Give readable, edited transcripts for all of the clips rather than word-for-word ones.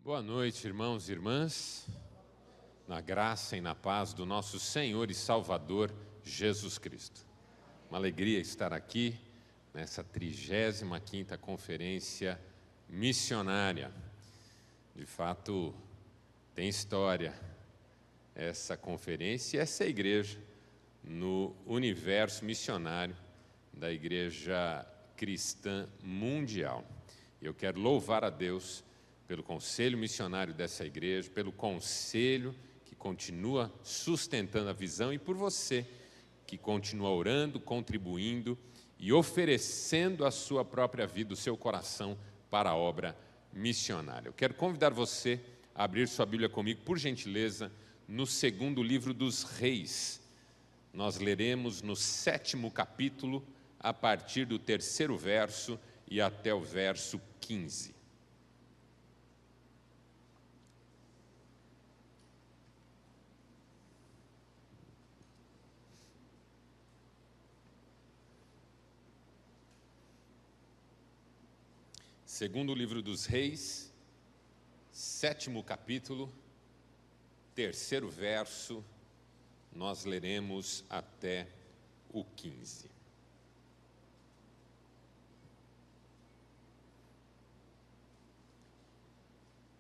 Boa noite, irmãos e irmãs, na graça e na paz do nosso Senhor e Salvador Jesus Cristo. Uma alegria estar aqui nessa 35ª Conferência Missionária. De fato, tem história essa conferência e essa igreja no universo missionário da Igreja Cristã Mundial. Eu quero louvar a Deus pelo conselho missionário dessa igreja, pelo conselho que continua sustentando a visão e por você que continua orando, contribuindo e oferecendo a sua própria vida, o seu coração para a obra missionária. Eu quero convidar você a abrir sua Bíblia comigo, por gentileza, no segundo livro dos Reis. Nós leremos no 7º capítulo, a partir do 3º verso e até o verso 15. Segundo livro dos Reis, 7º capítulo, 3º verso, nós leremos até o 15.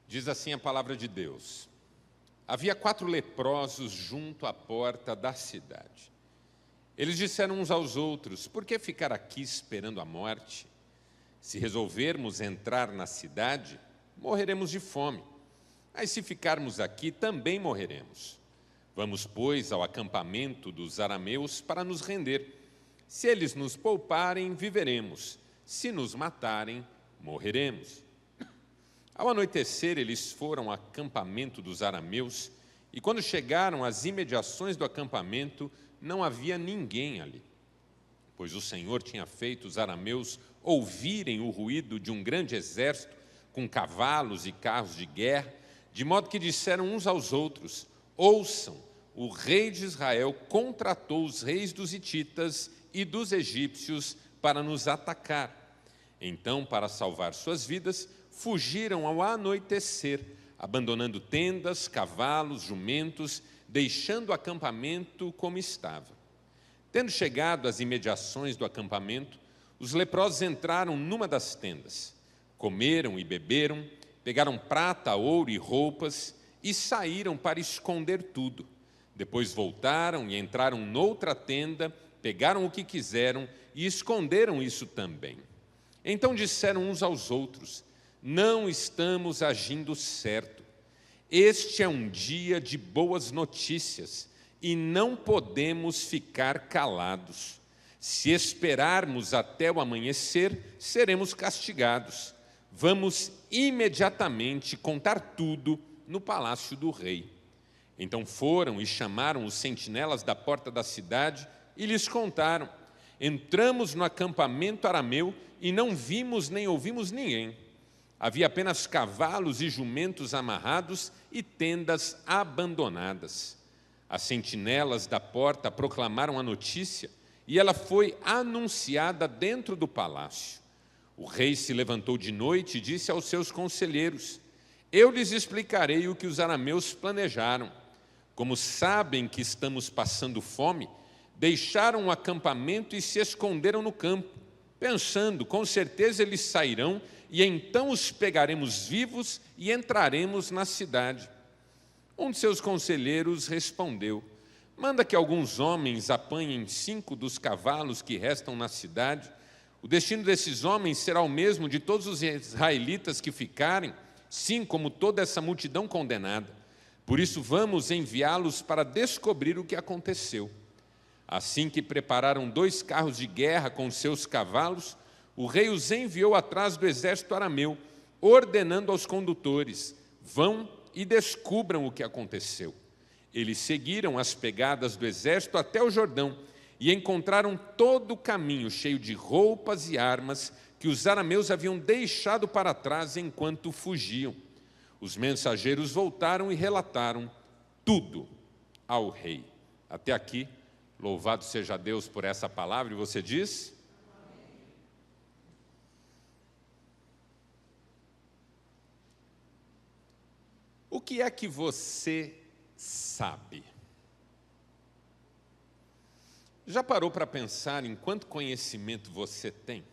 Diz assim a palavra de Deus: Havia 4 leprosos junto à porta da cidade. Eles disseram uns aos outros: Por que ficar aqui esperando a morte? Se resolvermos entrar na cidade, morreremos de fome. Mas se ficarmos aqui, também morreremos. Vamos, pois, ao acampamento dos arameus para nos render. Se eles nos pouparem, viveremos. Se nos matarem, morreremos. Ao anoitecer, eles foram ao acampamento dos arameus, e quando chegaram às imediações do acampamento, não havia ninguém ali, pois o Senhor tinha feito os arameus ouvirem o ruído de um grande exército com cavalos e carros de guerra, de modo que disseram uns aos outros: Ouçam, o rei de Israel contratou os reis dos hititas e dos egípcios para nos atacar. Então, para salvar suas vidas, fugiram ao anoitecer, abandonando tendas, cavalos, jumentos, deixando o acampamento como estava. Tendo chegado às imediações do acampamento, os leprosos entraram numa das tendas, comeram e beberam, pegaram prata, ouro e roupas e saíram para esconder tudo. Depois voltaram e entraram noutra tenda, pegaram o que quiseram e esconderam isso também. Então disseram uns aos outros: Não estamos agindo certo. Este é um dia de boas notícias e não podemos ficar calados. Se esperarmos até o amanhecer, seremos castigados. Vamos imediatamente contar tudo no palácio do rei. Então foram e chamaram os sentinelas da porta da cidade e lhes contaram: Entramos no acampamento arameu e não vimos nem ouvimos ninguém. Havia apenas cavalos e jumentos amarrados e tendas abandonadas. As sentinelas da porta proclamaram a notícia e ela foi anunciada dentro do palácio. O rei se levantou de noite e disse aos seus conselheiros: Eu lhes explicarei o que os arameus planejaram. Como sabem que estamos passando fome, deixaram o acampamento e se esconderam no campo, pensando: com certeza eles sairão e então os pegaremos vivos e entraremos na cidade. Um de seus conselheiros respondeu: Manda que alguns homens apanhem 5 dos cavalos que restam na cidade. O destino desses homens será o mesmo de todos os israelitas que ficarem, sim, como toda essa multidão condenada. Por isso vamos enviá-los para descobrir o que aconteceu. Assim que prepararam 2 carros de guerra com seus cavalos, o rei os enviou atrás do exército arameu, ordenando aos condutores: Vão e descubram o que aconteceu. Eles seguiram as pegadas do exército até o Jordão e encontraram todo o caminho cheio de roupas e armas que os arameus haviam deixado para trás enquanto fugiam. Os mensageiros voltaram e relataram tudo ao rei. Até aqui, louvado seja Deus por essa palavra. E você diz? O que é que você sabe? Já parou para pensar em quanto conhecimento você tem?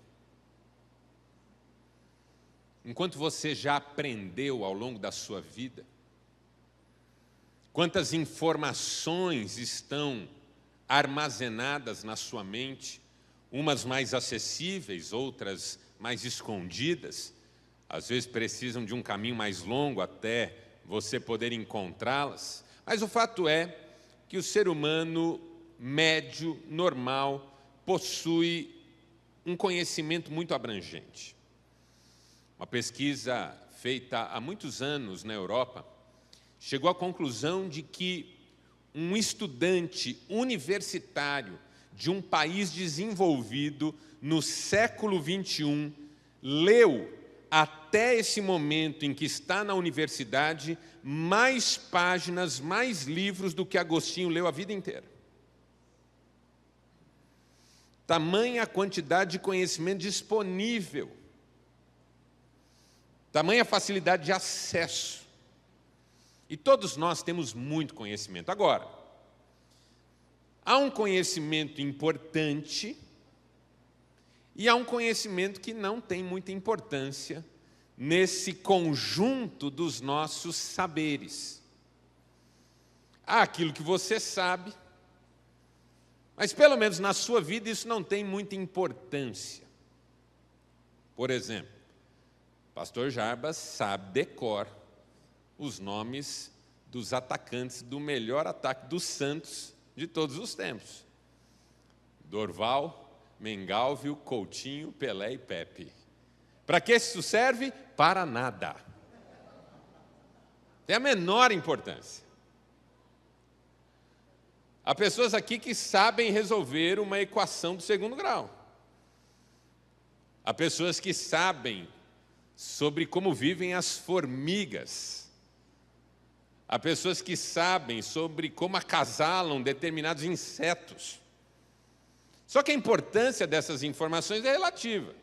Em quanto você já aprendeu ao longo da sua vida? Quantas informações estão armazenadas na sua mente, umas mais acessíveis, outras mais escondidas, às vezes precisam de um caminho mais longo até você poder encontrá-las, mas o fato é que o ser humano médio, normal, possui um conhecimento muito abrangente. Uma pesquisa feita há muitos anos na Europa chegou à conclusão de que um estudante universitário de um país desenvolvido no século XXI leu, até esse momento em que está na universidade, mais páginas, mais livros do que Agostinho leu a vida inteira. Tamanha a quantidade de conhecimento disponível, tamanha a facilidade de acesso. E todos nós temos muito conhecimento. Agora, há um conhecimento importante e há um conhecimento que não tem muita importância nesse conjunto dos nossos saberes. Há aquilo que você sabe, mas pelo menos na sua vida isso não tem muita importância. Por exemplo, pastor Jarbas sabe de cor os nomes dos atacantes do melhor ataque do Santos de todos os tempos. Dorval, Mengalvio, Coutinho, Pelé e Pepe. Para que isso serve? Para nada. Tem a menor importância. Há pessoas aqui que sabem resolver uma equação do segundo grau. Há pessoas que sabem sobre como vivem as formigas. Há pessoas que sabem sobre como acasalam determinados insetos. Só que a importância dessas informações é relativa.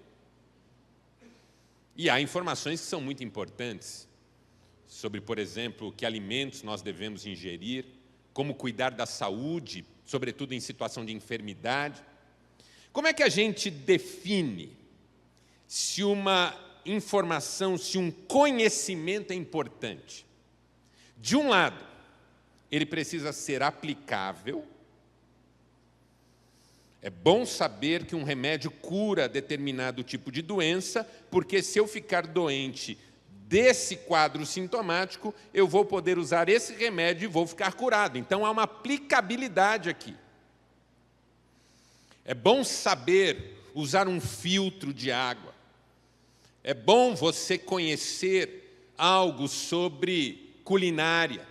E há informações que são muito importantes sobre, por exemplo, que alimentos nós devemos ingerir, como cuidar da saúde, sobretudo em situação de enfermidade. Como é que a gente define se uma informação, se um conhecimento é importante? De um lado, ele precisa ser aplicável. É bom saber que um remédio cura determinado tipo de doença, porque se eu ficar doente desse quadro sintomático, eu vou poder usar esse remédio e vou ficar curado. Então, há uma aplicabilidade aqui. É bom saber usar um filtro de água. É bom você conhecer algo sobre culinária,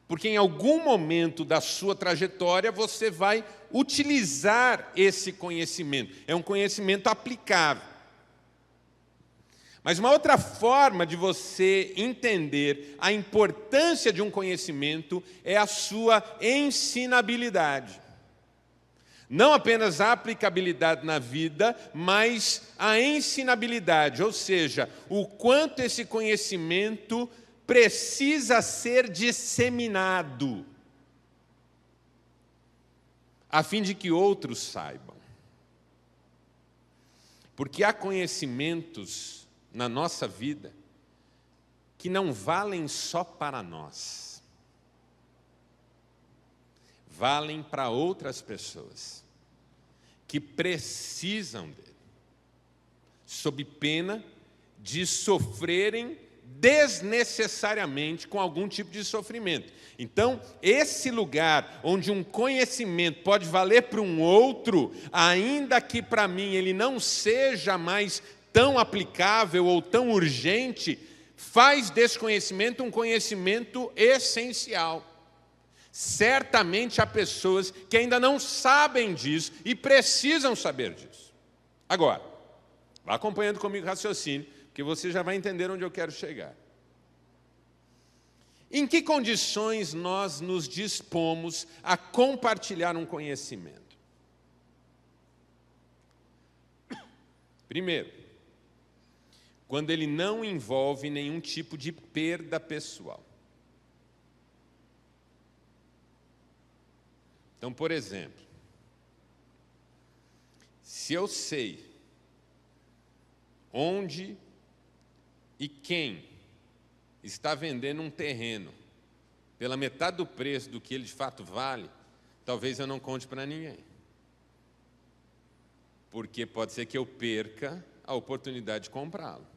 porque em algum momento da sua trajetória você vai utilizar esse conhecimento. É um conhecimento aplicável. Mas uma outra forma de você entender a importância de um conhecimento é a sua ensinabilidade. Não apenas a aplicabilidade na vida, mas a ensinabilidade, ou seja, o quanto esse conhecimento precisa ser disseminado, a fim de que outros saibam. Porque há conhecimentos na nossa vida que não valem só para nós, valem para outras pessoas que precisam dele, sob pena de sofrerem desnecessariamente com algum tipo de sofrimento. Então, esse lugar onde um conhecimento pode valer para um outro, ainda que para mim ele não seja mais tão aplicável ou tão urgente, faz desse conhecimento um conhecimento essencial. Certamente há pessoas que ainda não sabem disso e precisam saber disso. Agora, vá acompanhando comigo o raciocínio, que você já vai entender onde eu quero chegar. Em que condições nós nos dispomos a compartilhar um conhecimento? Primeiro, quando ele não envolve nenhum tipo de perda pessoal. Então, por exemplo, se eu sei onde e quem está vendendo um terreno pela metade do preço do que ele de fato vale, talvez eu não conte para ninguém. Porque pode ser que eu perca a oportunidade de comprá-lo.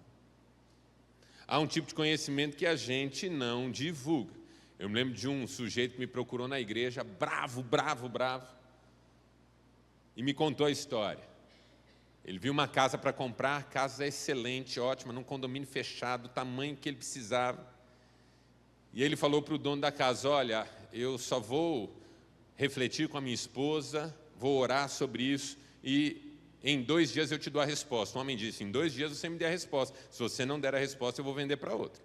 Há um tipo de conhecimento que a gente não divulga. Eu me lembro de um sujeito que me procurou na igreja, bravo, e me contou a história. Ele viu uma casa para comprar, casa excelente, ótima, num condomínio fechado, o tamanho que ele precisava. E ele falou para o dono da casa: olha, eu só vou refletir com a minha esposa, vou orar sobre isso e em 2 dias eu te dou a resposta. O homem disse: em 2 dias você me der a resposta. Se você não der a resposta, eu vou vender para outro.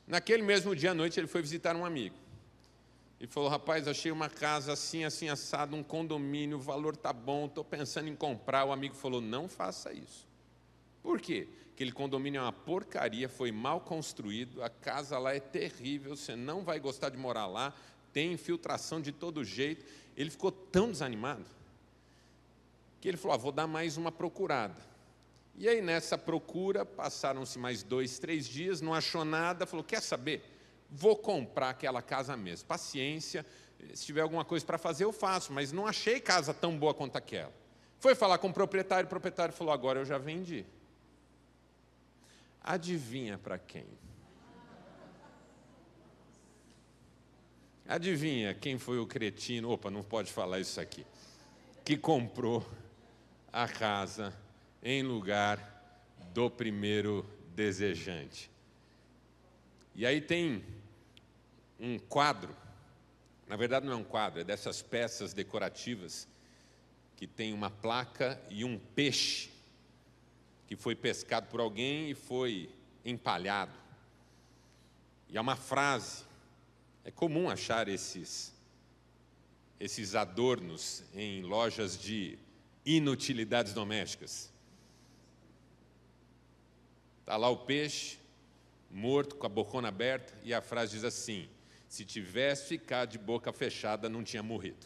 Naquele mesmo dia à noite, ele foi visitar um amigo. Ele falou: rapaz, achei uma casa assim, assim, assado, um condomínio, o valor está bom, estou pensando em comprar. O amigo falou: não faça isso. Por quê? Aquele condomínio é uma porcaria, foi mal construído, a casa lá é terrível, você não vai gostar de morar lá, tem infiltração de todo jeito. Ele ficou tão desanimado que ele falou: vou dar mais uma procurada. E aí, nessa procura, passaram-se mais 2, 3 dias, não achou nada, falou: quer saber? Vou comprar aquela casa mesmo. Paciência, se tiver alguma coisa para fazer, eu faço, mas não achei casa tão boa quanto aquela. Foi falar com o proprietário falou: agora eu já vendi. Adivinha para quem? Adivinha quem foi o cretino, opa, não pode falar isso aqui, que comprou a casa em lugar do primeiro desejante. E aí tem um quadro, na verdade não é um quadro, é dessas peças decorativas que tem uma placa e um peixe que foi pescado por alguém e foi empalhado. E há uma frase, é comum achar esses adornos em lojas de inutilidades domésticas. Está lá o peixe, morto, com a bocona aberta, e a frase diz assim: se tivesse ficado de boca fechada, não tinha morrido.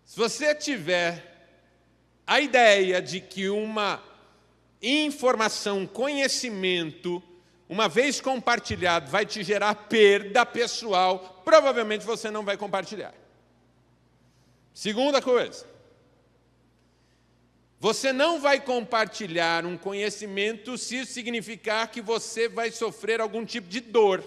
Se você tiver a ideia de que uma informação, um conhecimento, uma vez compartilhado, vai te gerar perda pessoal, provavelmente você não vai compartilhar. Segunda coisa, você não vai compartilhar um conhecimento se isso significar que você vai sofrer algum tipo de dor.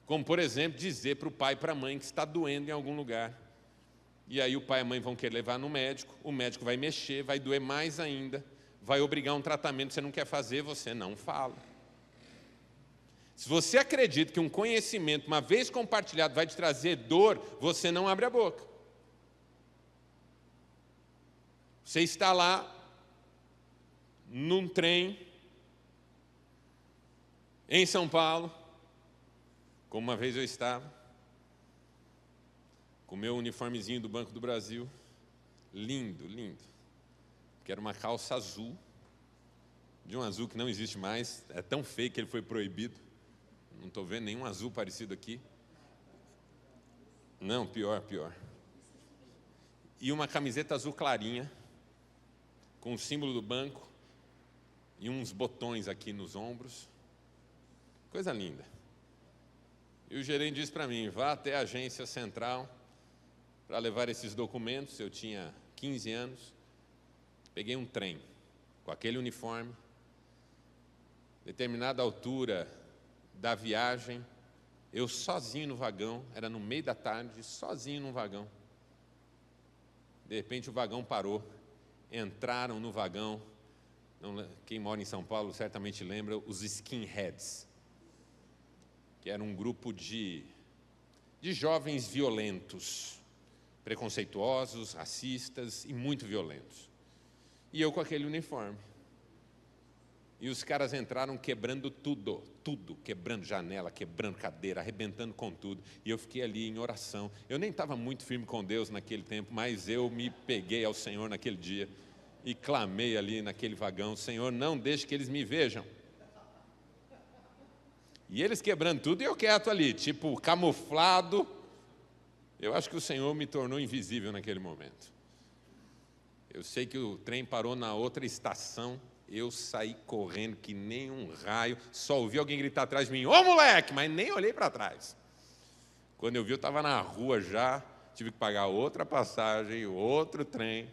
Como, por exemplo, dizer para o pai e para a mãe que está doendo em algum lugar. E aí o pai e a mãe vão querer levar no médico, o médico vai mexer, vai doer mais ainda, vai obrigar um tratamento que você não quer fazer, você não fala. Se você acredita que um conhecimento, uma vez compartilhado, vai te trazer dor, você não abre a boca. Você está lá, num trem, em São Paulo, como uma vez eu estava, com o meu uniformezinho do Banco do Brasil, lindo, lindo, que era uma calça azul, de um azul que não existe mais, é tão feio que ele foi proibido. Não estou vendo nenhum azul parecido aqui. Não, pior. E uma camiseta azul clarinha, com o símbolo do banco, e uns botões aqui nos ombros. Coisa linda. E o gerente disse para mim: vá até a agência central para levar esses documentos. Eu tinha 15 anos. Peguei um trem com aquele uniforme. Determinada altura da viagem, eu sozinho no vagão, era no meio da tarde, sozinho no vagão. De repente o vagão parou, entraram no vagão, quem mora em São Paulo certamente lembra, os skinheads, que era um grupo de jovens violentos, preconceituosos, racistas e muito violentos. E eu com aquele uniforme. E os caras entraram quebrando tudo, quebrando janela, quebrando cadeira, arrebentando com tudo. E eu fiquei ali em oração. Eu nem estava muito firme com Deus naquele tempo, mas eu me peguei ao Senhor naquele dia e clamei ali naquele vagão: Senhor, não deixe que eles me vejam. E eles quebrando tudo e eu quieto ali, tipo camuflado. Eu acho que o Senhor me tornou invisível naquele momento. Eu sei que o trem parou na outra estação, eu saí correndo que nem um raio, só ouvi alguém gritar atrás de mim, ô moleque, mas nem olhei para trás. Quando eu vi, eu estava na rua já, tive que pagar outra passagem, outro trem.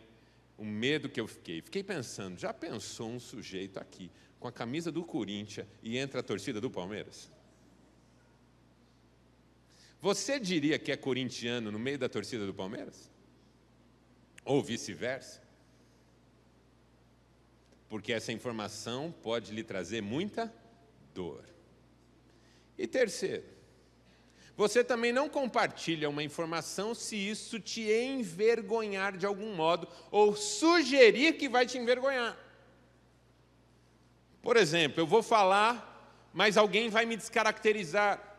O medo que eu fiquei pensando, já pensou um sujeito aqui, com a camisa do Corinthians e entra a torcida do Palmeiras? Você diria que é corintiano no meio da torcida do Palmeiras? Ou vice-versa? Porque essa informação pode lhe trazer muita dor. E terceiro, você também não compartilha uma informação se isso te envergonhar de algum modo ou sugerir que vai te envergonhar. Por exemplo, eu vou falar, mas alguém vai me descaracterizar.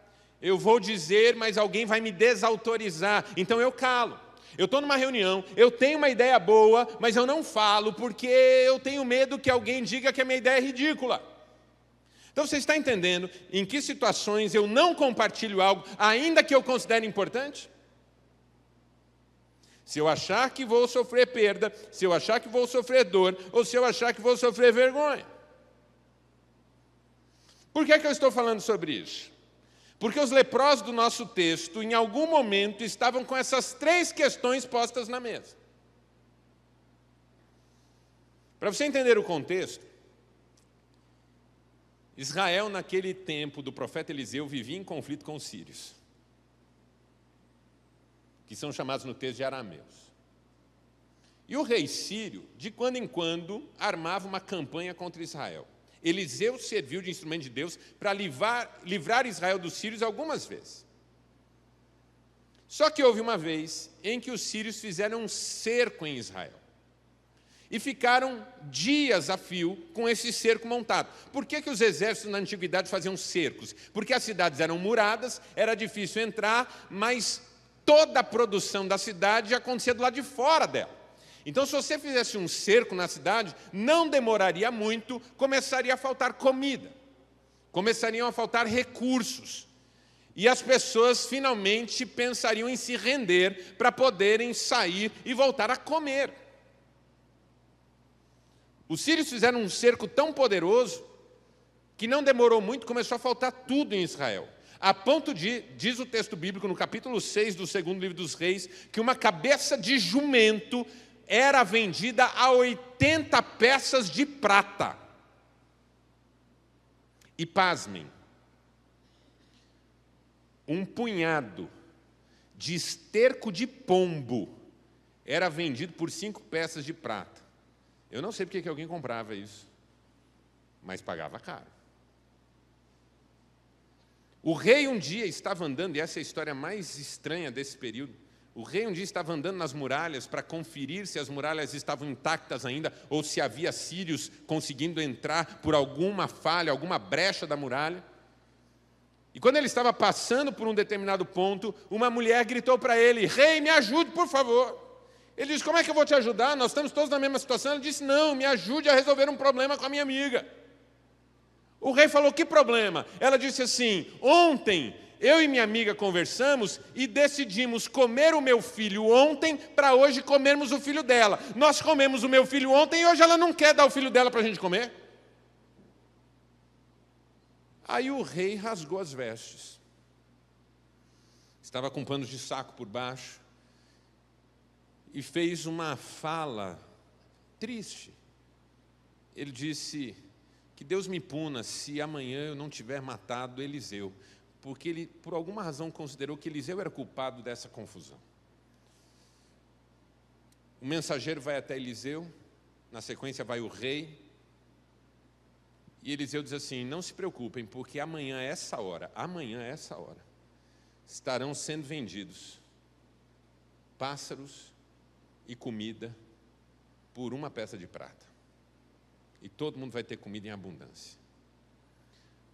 Eu vou dizer, mas alguém vai me desautorizar. Então eu calo. Eu estou numa reunião, eu tenho uma ideia boa, mas eu não falo porque eu tenho medo que alguém diga que a minha ideia é ridícula. Então você está entendendo em que situações eu não compartilho algo, ainda que eu considere importante? Se eu achar que vou sofrer perda, se eu achar que vou sofrer dor, ou se eu achar que vou sofrer vergonha. Por que eu estou falando sobre isso? Porque os leprosos do nosso texto, em algum momento, estavam com essas três questões postas na mesa. Para você entender o contexto, Israel, naquele tempo do profeta Eliseu, vivia em conflito com os sírios, que são chamados no texto de arameus. E o rei sírio, de quando em quando, armava uma campanha contra Israel. Eliseu serviu de instrumento de Deus para livrar Israel dos sírios algumas vezes. Só que houve uma vez em que os sírios fizeram um cerco em Israel. E ficaram dias a fio com esse cerco montado. Por que os exércitos na antiguidade faziam cercos? Porque as cidades eram muradas, era difícil entrar, mas toda a produção da cidade acontecia do lado de fora dela. Então, se você fizesse um cerco na cidade, não demoraria muito, começaria a faltar comida, começariam a faltar recursos. E as pessoas finalmente pensariam em se render para poderem sair e voltar a comer. Os sírios fizeram um cerco tão poderoso que não demorou muito, começou a faltar tudo em Israel. A ponto de, diz o texto bíblico no capítulo 6 do segundo livro dos Reis, que uma cabeça de jumento era vendida a 80 peças de prata. E pasmem, um punhado de esterco de pombo era vendido por 5 peças de prata. Eu não sei porque que alguém comprava isso, mas pagava caro. O rei um dia estava andando, e essa é a história mais estranha desse período, o rei um dia estava andando nas muralhas para conferir se as muralhas estavam intactas ainda, ou se havia sírios conseguindo entrar por alguma falha, alguma brecha da muralha. E quando ele estava passando por um determinado ponto, uma mulher gritou para ele, rei, me ajude, por favor. Ele disse, como é que eu vou te ajudar? Nós estamos todos na mesma situação. Ele disse, não, me ajude a resolver um problema com a minha amiga. O rei falou, que problema? Ela disse assim, ontem eu e minha amiga conversamos e decidimos comer o meu filho ontem para hoje comermos o filho dela. Nós comemos o meu filho ontem e hoje ela não quer dar o filho dela para a gente comer. Aí o rei rasgou as vestes. Estava com panos de saco por baixo. E fez uma fala triste. Ele disse, que Deus me puna se amanhã eu não tiver matado Eliseu. Porque ele, por alguma razão, considerou que Eliseu era culpado dessa confusão. O mensageiro vai até Eliseu, na sequência vai o rei, e Eliseu diz assim, não se preocupem, porque amanhã, a essa hora, estarão sendo vendidos pássaros e comida por 1 peça de prata. E todo mundo vai ter comida em abundância.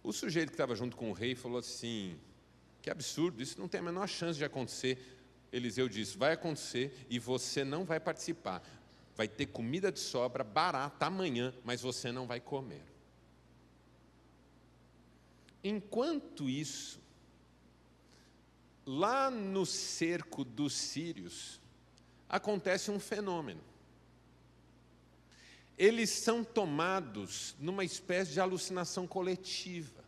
O sujeito que estava junto com o rei falou assim, que absurdo, isso não tem a menor chance de acontecer. Eliseu disse, vai acontecer e você não vai participar. Vai ter comida de sobra, barata, amanhã, mas você não vai comer. Enquanto isso, lá no cerco dos sírios, acontece um fenômeno. Eles são tomados numa espécie de alucinação coletiva.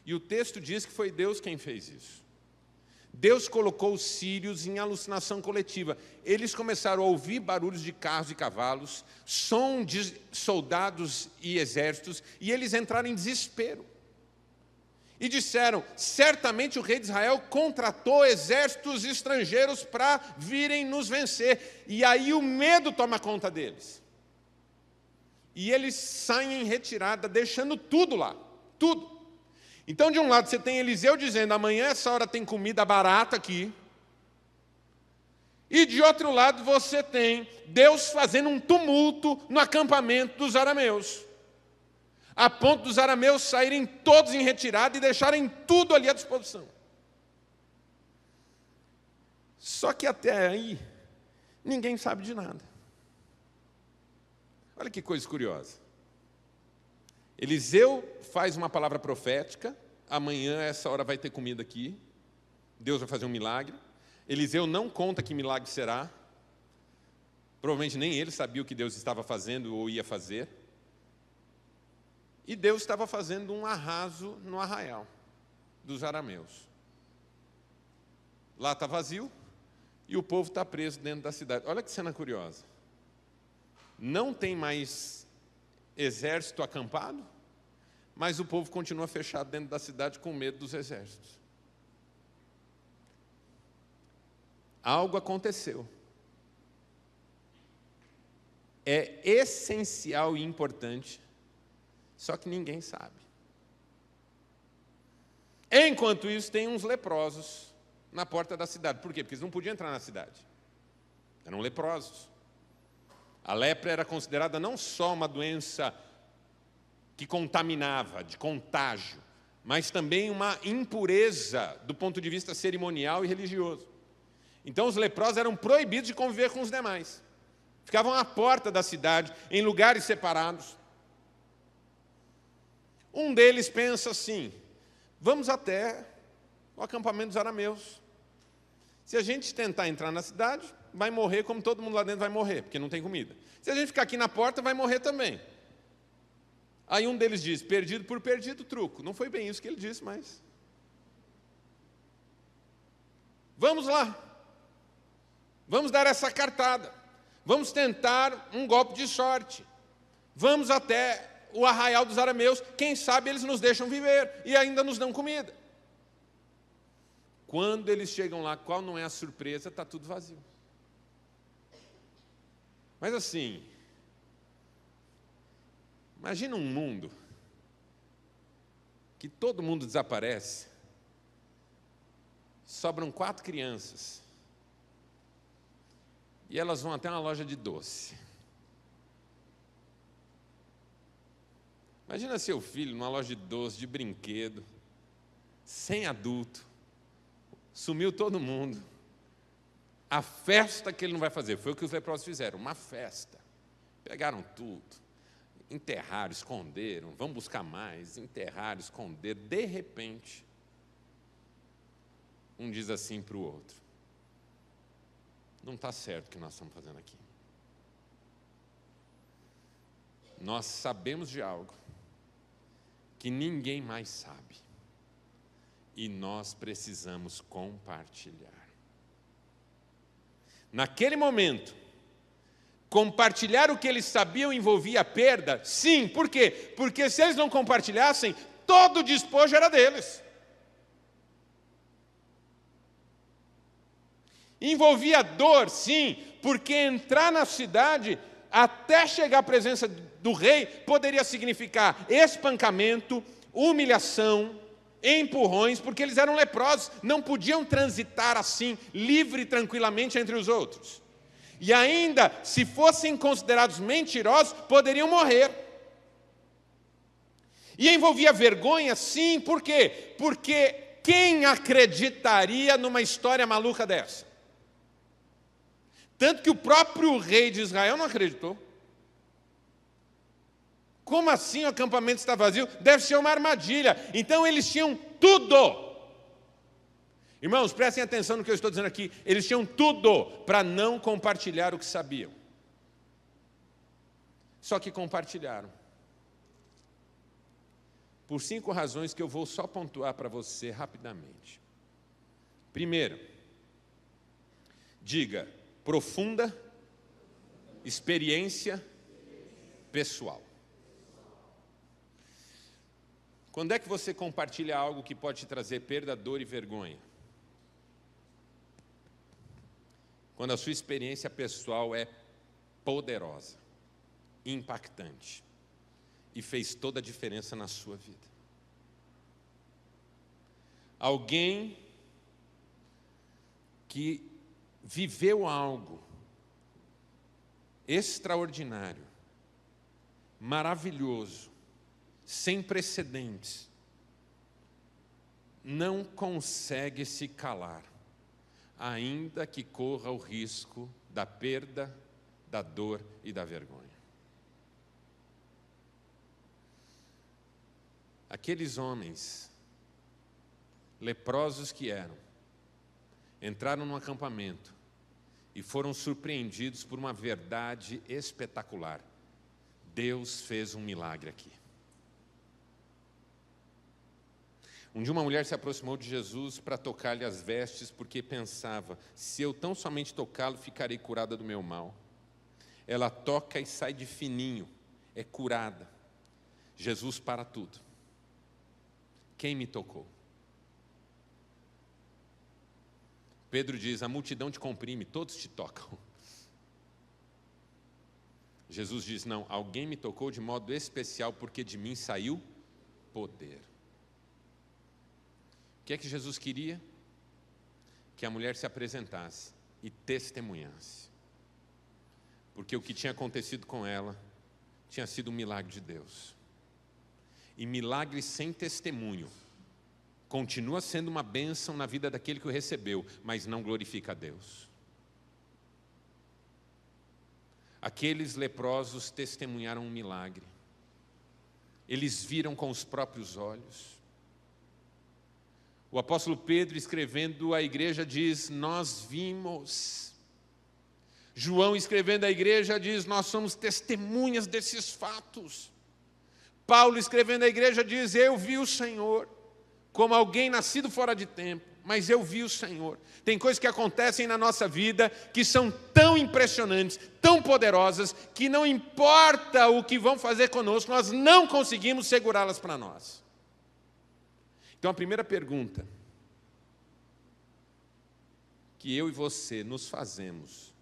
E o texto diz que foi Deus quem fez isso. Deus colocou os sírios em alucinação coletiva. Eles começaram a ouvir barulhos de carros e cavalos, som de soldados e exércitos, e eles entraram em desespero. E disseram, certamente o rei de Israel contratou exércitos estrangeiros para virem nos vencer. E aí o medo toma conta deles. E eles saem em retirada, deixando tudo lá, tudo. Então, de um lado, você tem Eliseu dizendo, amanhã essa hora tem comida barata aqui. E de outro lado, você tem Deus fazendo um tumulto no acampamento dos arameus. A ponto dos arameus saírem todos em retirada e deixarem tudo ali à disposição. Só que até aí, ninguém sabe de nada. Olha que coisa curiosa. Eliseu faz uma palavra profética, amanhã essa hora vai ter comida aqui, Deus vai fazer um milagre. Eliseu não conta que milagre será, provavelmente nem ele sabia o que Deus estava fazendo ou ia fazer. E Deus estava fazendo um arraso no arraial dos arameus. Lá está vazio e o povo está preso dentro da cidade. Olha que cena curiosa. Não tem mais exército acampado, mas o povo continua fechado dentro da cidade com medo dos exércitos. Algo aconteceu. É essencial e importante, só que ninguém sabe. Enquanto isso, tem uns leprosos na porta da cidade. Por quê? Porque eles não podiam entrar na cidade. Eram leprosos. A lepra era considerada não só uma doença que contaminava, de contágio, mas também uma impureza do ponto de vista cerimonial e religioso. Então os leprosos eram proibidos de conviver com os demais. Ficavam à porta da cidade, em lugares separados. Um deles pensa assim, vamos até o acampamento dos arameus. Se a gente tentar entrar na cidade, vai morrer como todo mundo lá dentro vai morrer, porque não tem comida. Se a gente ficar aqui na porta, vai morrer também. Aí um deles diz, perdido por perdido, truco. Não foi bem isso que ele disse, mas... Vamos lá. Vamos dar essa cartada. Vamos tentar um golpe de sorte. Vamos até o arraial dos arameus. Quem sabe eles nos deixam viver e ainda nos dão comida. Quando eles chegam lá, qual não é a surpresa? Está tudo vazio. Mas assim, imagina um mundo que todo mundo desaparece, sobram 4 crianças e elas vão até uma loja de doce. Imagina seu filho numa loja de doce, de brinquedo, sem adulto, sumiu todo mundo. A festa que ele não vai fazer, foi o que os leprosos fizeram, uma festa. Pegaram tudo, enterraram, esconderam, vão buscar mais, enterraram, esconderam. De repente, um diz assim para o outro, não está certo o que nós estamos fazendo aqui. Nós sabemos de algo que ninguém mais sabe. E nós precisamos compartilhar. Naquele momento, compartilhar o que eles sabiam envolvia perda? Sim, por quê? Porque se eles não compartilhassem, todo o despojo era deles. Envolvia dor, sim, porque entrar na cidade, até chegar à presença do rei, poderia significar espancamento, humilhação, empurrões, porque eles eram leprosos, não podiam transitar assim, livre e tranquilamente entre os outros. E ainda, se fossem considerados mentirosos, poderiam morrer. E envolvia vergonha, sim, por quê? Porque quem acreditaria numa história maluca dessa? Tanto que o próprio rei de Israel não acreditou. Como assim o acampamento está vazio? Deve ser uma armadilha. Então eles tinham tudo. Irmãos, prestem atenção no que eu estou dizendo aqui. Eles tinham tudo para não compartilhar o que sabiam. Só que compartilharam. Por 5 razões que eu vou só pontuar para você rapidamente. Primeiro, diga, profunda experiência pessoal. Quando é que você compartilha algo que pode te trazer perda, dor e vergonha? Quando a sua experiência pessoal é poderosa, impactante e fez toda a diferença na sua vida. Alguém que viveu algo extraordinário, maravilhoso, sem precedentes, não consegue se calar, ainda que corra o risco da perda, da dor e da vergonha. Aqueles homens, leprosos que eram, entraram num acampamento e foram surpreendidos por uma verdade espetacular. Deus fez um milagre aqui. Um dia uma mulher se aproximou de Jesus para tocar-lhe as vestes, porque pensava, se eu tão somente tocá-lo, ficarei curada do meu mal. Ela toca e sai de fininho, é curada. Jesus para tudo. Quem me tocou? Pedro diz, a multidão te comprime, todos te tocam. Jesus diz, não, alguém me tocou de modo especial, porque de mim saiu poder. O que é que Jesus queria? Que a mulher se apresentasse e testemunhasse. Porque o que tinha acontecido com ela tinha sido um milagre de Deus. E milagre sem testemunho continua sendo uma bênção na vida daquele que o recebeu, mas não glorifica a Deus. Aqueles leprosos testemunharam um milagre. Eles viram com os próprios olhos. O apóstolo Pedro, escrevendo à igreja, diz, nós vimos. João, escrevendo à igreja, diz, nós somos testemunhas desses fatos. Paulo, escrevendo à igreja, diz, eu vi o Senhor, como alguém nascido fora de tempo, mas eu vi o Senhor. Tem coisas que acontecem na nossa vida que são tão impressionantes, tão poderosas, que não importa o que vão fazer conosco, nós não conseguimos segurá-las para nós. Então a primeira pergunta que eu e você nos fazemos,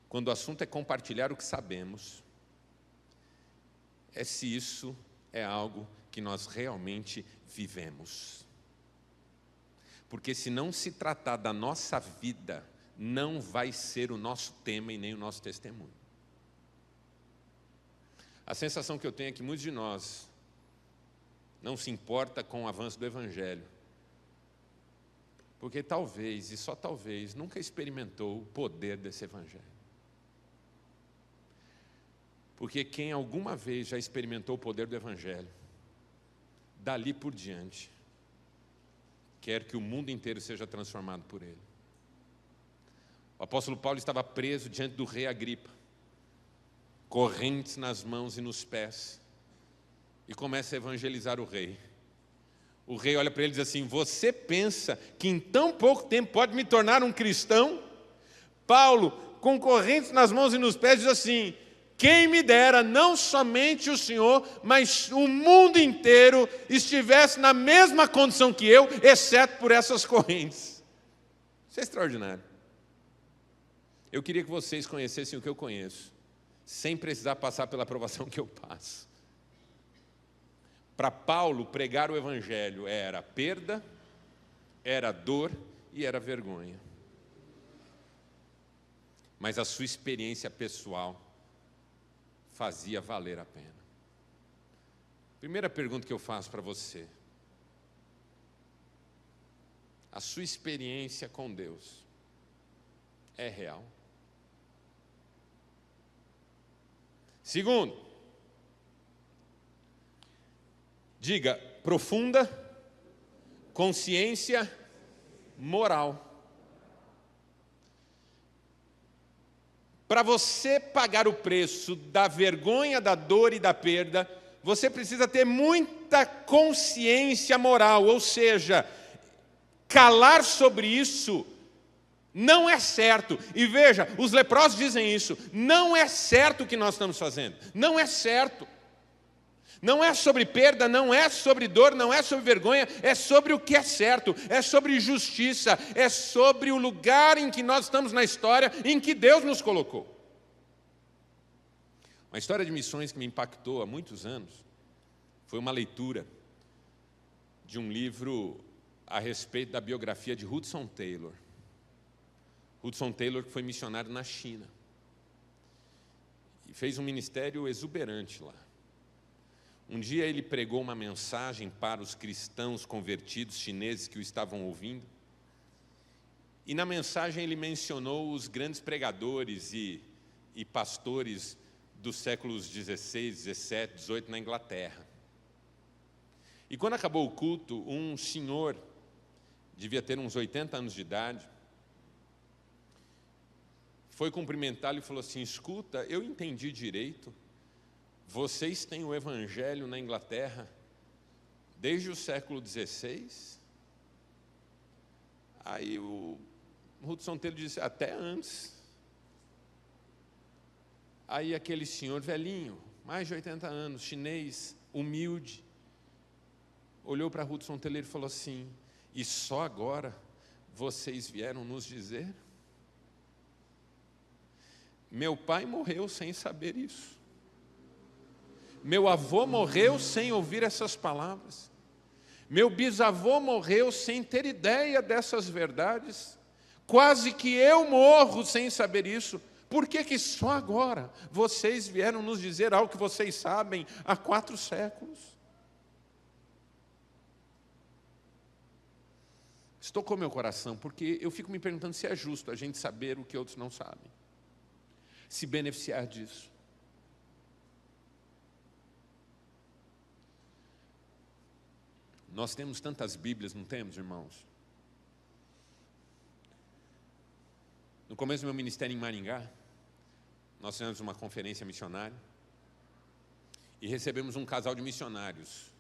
quando o assunto é compartilhar o que sabemos, é se isso é algo que nós realmente vivemos. Porque se não se tratar da nossa vida, não vai ser o nosso tema e nem o nosso testemunho. A sensação que eu tenho é que muitos de nós não se importa com o avanço do Evangelho, porque talvez, e só talvez, nunca experimentou o poder desse Evangelho. Porque quem alguma vez já experimentou o poder do Evangelho, dali por diante, quer que o mundo inteiro seja transformado por ele. O apóstolo Paulo estava preso diante do rei Agripa, correntes nas mãos e nos pés, e começa a evangelizar o rei. O rei olha para ele e diz assim, você pensa que em tão pouco tempo pode me tornar um cristão? Paulo, com correntes nas mãos e nos pés, diz assim, quem me dera, não somente o Senhor, mas o mundo inteiro estivesse na mesma condição que eu, exceto por essas correntes. Isso é extraordinário. Eu queria que vocês conhecessem o que eu conheço, sem precisar passar pela aprovação que eu passo. Para Paulo, pregar o Evangelho era perda, era dor e era vergonha. Mas a sua experiência pessoal fazia valer a pena. Primeira pergunta que eu faço para você. A sua experiência com Deus é real? Segundo, Diga, profunda consciência moral. Para você pagar o preço da vergonha, da dor e da perda, você precisa ter muita consciência moral, ou seja, calar sobre isso não é certo. E veja, os leprosos dizem isso, não é certo o que nós estamos fazendo, não é certo. Não é sobre perda, não é sobre dor, não é sobre vergonha, é sobre o que é certo, é sobre justiça, é sobre o lugar em que nós estamos na história, em que Deus nos colocou. Uma história de missões que me impactou há muitos anos foi uma leitura de um livro a respeito da biografia de Hudson Taylor. Hudson Taylor, que foi missionário na China e fez um ministério exuberante lá. Um dia ele pregou uma mensagem para os cristãos convertidos chineses que o estavam ouvindo. E na mensagem ele mencionou os grandes pregadores e pastores dos séculos 16, 17, 18 na Inglaterra. E quando acabou o culto, um senhor, devia ter uns 80 anos de idade, foi cumprimentá-lo e falou assim: escuta, eu entendi direito, vocês têm o evangelho na Inglaterra desde o século XVI? Aí o Hudson Taylor disse, até antes. Aí aquele senhor velhinho, mais de 80 anos, chinês, humilde, olhou para Hudson Taylor e falou assim, e só agora vocês vieram nos dizer? Meu pai morreu sem saber isso. Meu avô morreu sem ouvir essas palavras. Meu bisavô morreu sem ter ideia dessas verdades. Quase que eu morro sem saber isso. Por que só agora vocês vieram nos dizer algo que vocês sabem há 4 séculos? Estocou meu coração, porque eu fico me perguntando se é justo a gente saber o que outros não sabem. Se beneficiar disso. Nós temos tantas Bíblias, não temos, irmãos? No começo do meu ministério em Maringá, nós fizemos uma conferência missionária e recebemos um casal de missionários,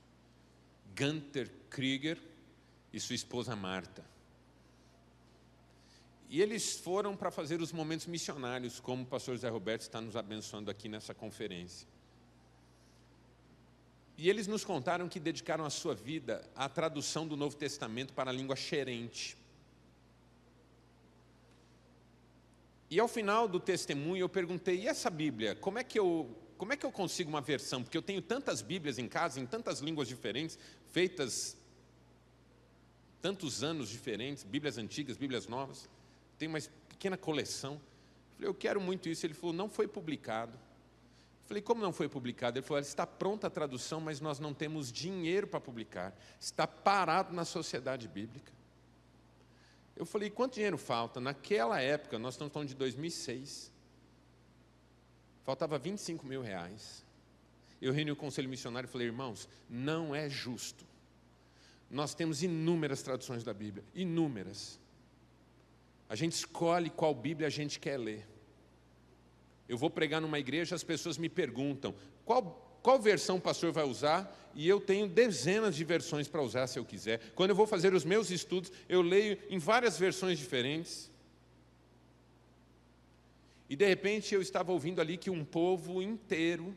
Gunther Krieger e sua esposa Marta. E eles foram para fazer os momentos missionários, como o pastor Zé Roberto está nos abençoando aqui nessa conferência. E eles nos contaram que dedicaram a sua vida à tradução do Novo Testamento para a língua xerente. E ao final do testemunho eu perguntei, e essa Bíblia, como é que eu consigo uma versão? Porque eu tenho tantas Bíblias em casa, em tantas línguas diferentes, feitas tantos anos diferentes, Bíblias antigas, Bíblias novas, tenho uma pequena coleção. Eu falei, eu quero muito isso. Ele falou, não foi publicado. Eu falei, como não foi publicado? Ele falou, está pronta a tradução, mas nós não temos dinheiro para publicar. Está parado na Sociedade Bíblica. Eu falei, quanto dinheiro falta? Naquela época, nós estamos falando de 2006, faltava R$25 mil. Eu reuni o conselho missionário e falei, irmãos, não é justo. Nós temos inúmeras traduções da Bíblia, inúmeras. A gente escolhe qual Bíblia a gente quer ler. Eu vou pregar numa igreja, as pessoas me perguntam, qual versão o pastor vai usar? E eu tenho dezenas de versões para usar se eu quiser. Quando eu vou fazer os meus estudos, eu leio em várias versões diferentes. E de repente eu estava ouvindo ali que um povo inteiro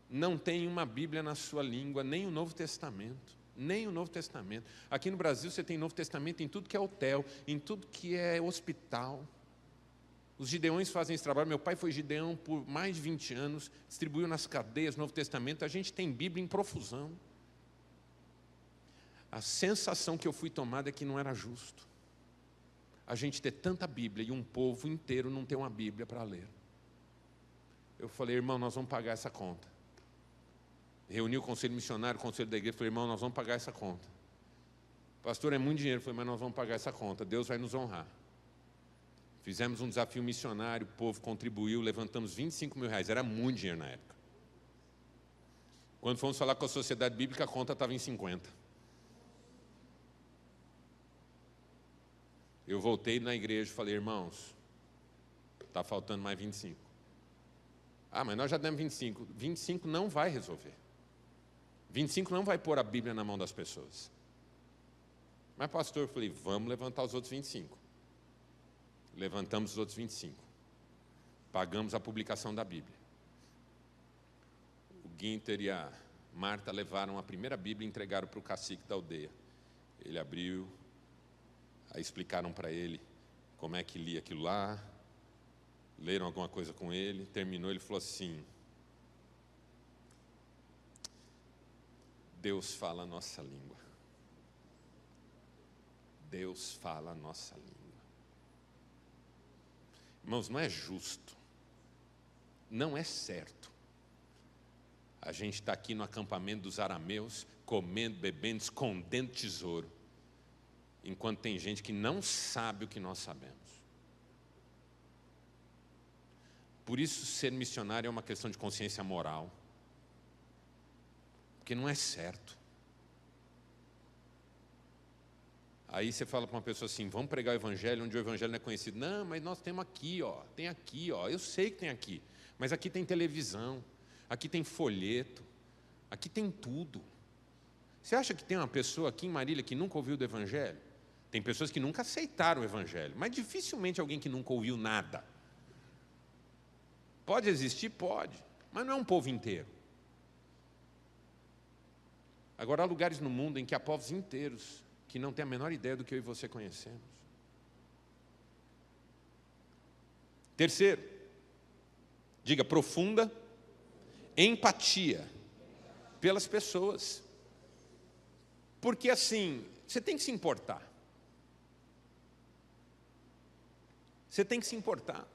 não tem uma Bíblia na sua língua, nem o Novo Testamento. Nem o Novo Testamento. Aqui no Brasil você tem Novo Testamento em tudo que é hotel, em tudo que é hospital. Os gideões fazem esse trabalho. Meu pai foi gideão por mais de 20 anos, distribuiu nas cadeias o Novo Testamento. A gente tem Bíblia em profusão. A sensação que eu fui tomada é que não era justo a gente ter tanta Bíblia e um povo inteiro não ter uma Bíblia para ler. Eu falei, irmão, nós vamos pagar essa conta. Reuni o conselho missionário, o conselho da igreja, falei, irmão, nós vamos pagar essa conta. Pastor, é muito dinheiro. Eu falei, mas nós vamos pagar essa conta, Deus vai nos honrar. Fizemos um desafio missionário, o povo contribuiu, levantamos R$25 mil, era muito dinheiro na época. Quando fomos falar com a sociedade bíblica, a conta estava em 50. Eu voltei na igreja e falei, irmãos, está faltando mais 25. Ah, mas nós já demos 25. 25 não vai resolver. 25 não vai pôr a Bíblia na mão das pessoas. Mas, pastor, eu falei, vamos levantar os outros 25. Levantamos os outros 25. Pagamos a publicação da Bíblia. O Guinter e a Marta levaram a primeira Bíblia e entregaram para o cacique da aldeia. Ele abriu, aí explicaram para ele como é que lia aquilo lá, leram alguma coisa com ele, terminou, ele falou assim, Deus fala a nossa língua. Deus fala a nossa língua. Irmãos, não é justo, não é certo. A gente está aqui no acampamento dos arameus, comendo, bebendo, escondendo tesouro, enquanto tem gente que não sabe o que nós sabemos. Por isso, ser missionário é uma questão de consciência moral, porque não é certo. Aí você fala para uma pessoa assim, vamos pregar o evangelho onde o evangelho não é conhecido. Não, mas nós temos aqui, ó, tem aqui, ó. Eu sei que tem aqui, mas aqui tem televisão, aqui tem folheto, aqui tem tudo. Você acha que tem uma pessoa aqui em Marília que nunca ouviu do evangelho? Tem pessoas que nunca aceitaram o evangelho, mas dificilmente alguém que nunca ouviu nada. Pode existir? Pode, mas não é um povo inteiro. Agora, há lugares no mundo em que há povos inteiros que não têm a menor ideia do que eu e você conhecemos. Terceiro, diga, profunda empatia pelas pessoas. Porque assim, você tem que se importar. Você tem que se importar.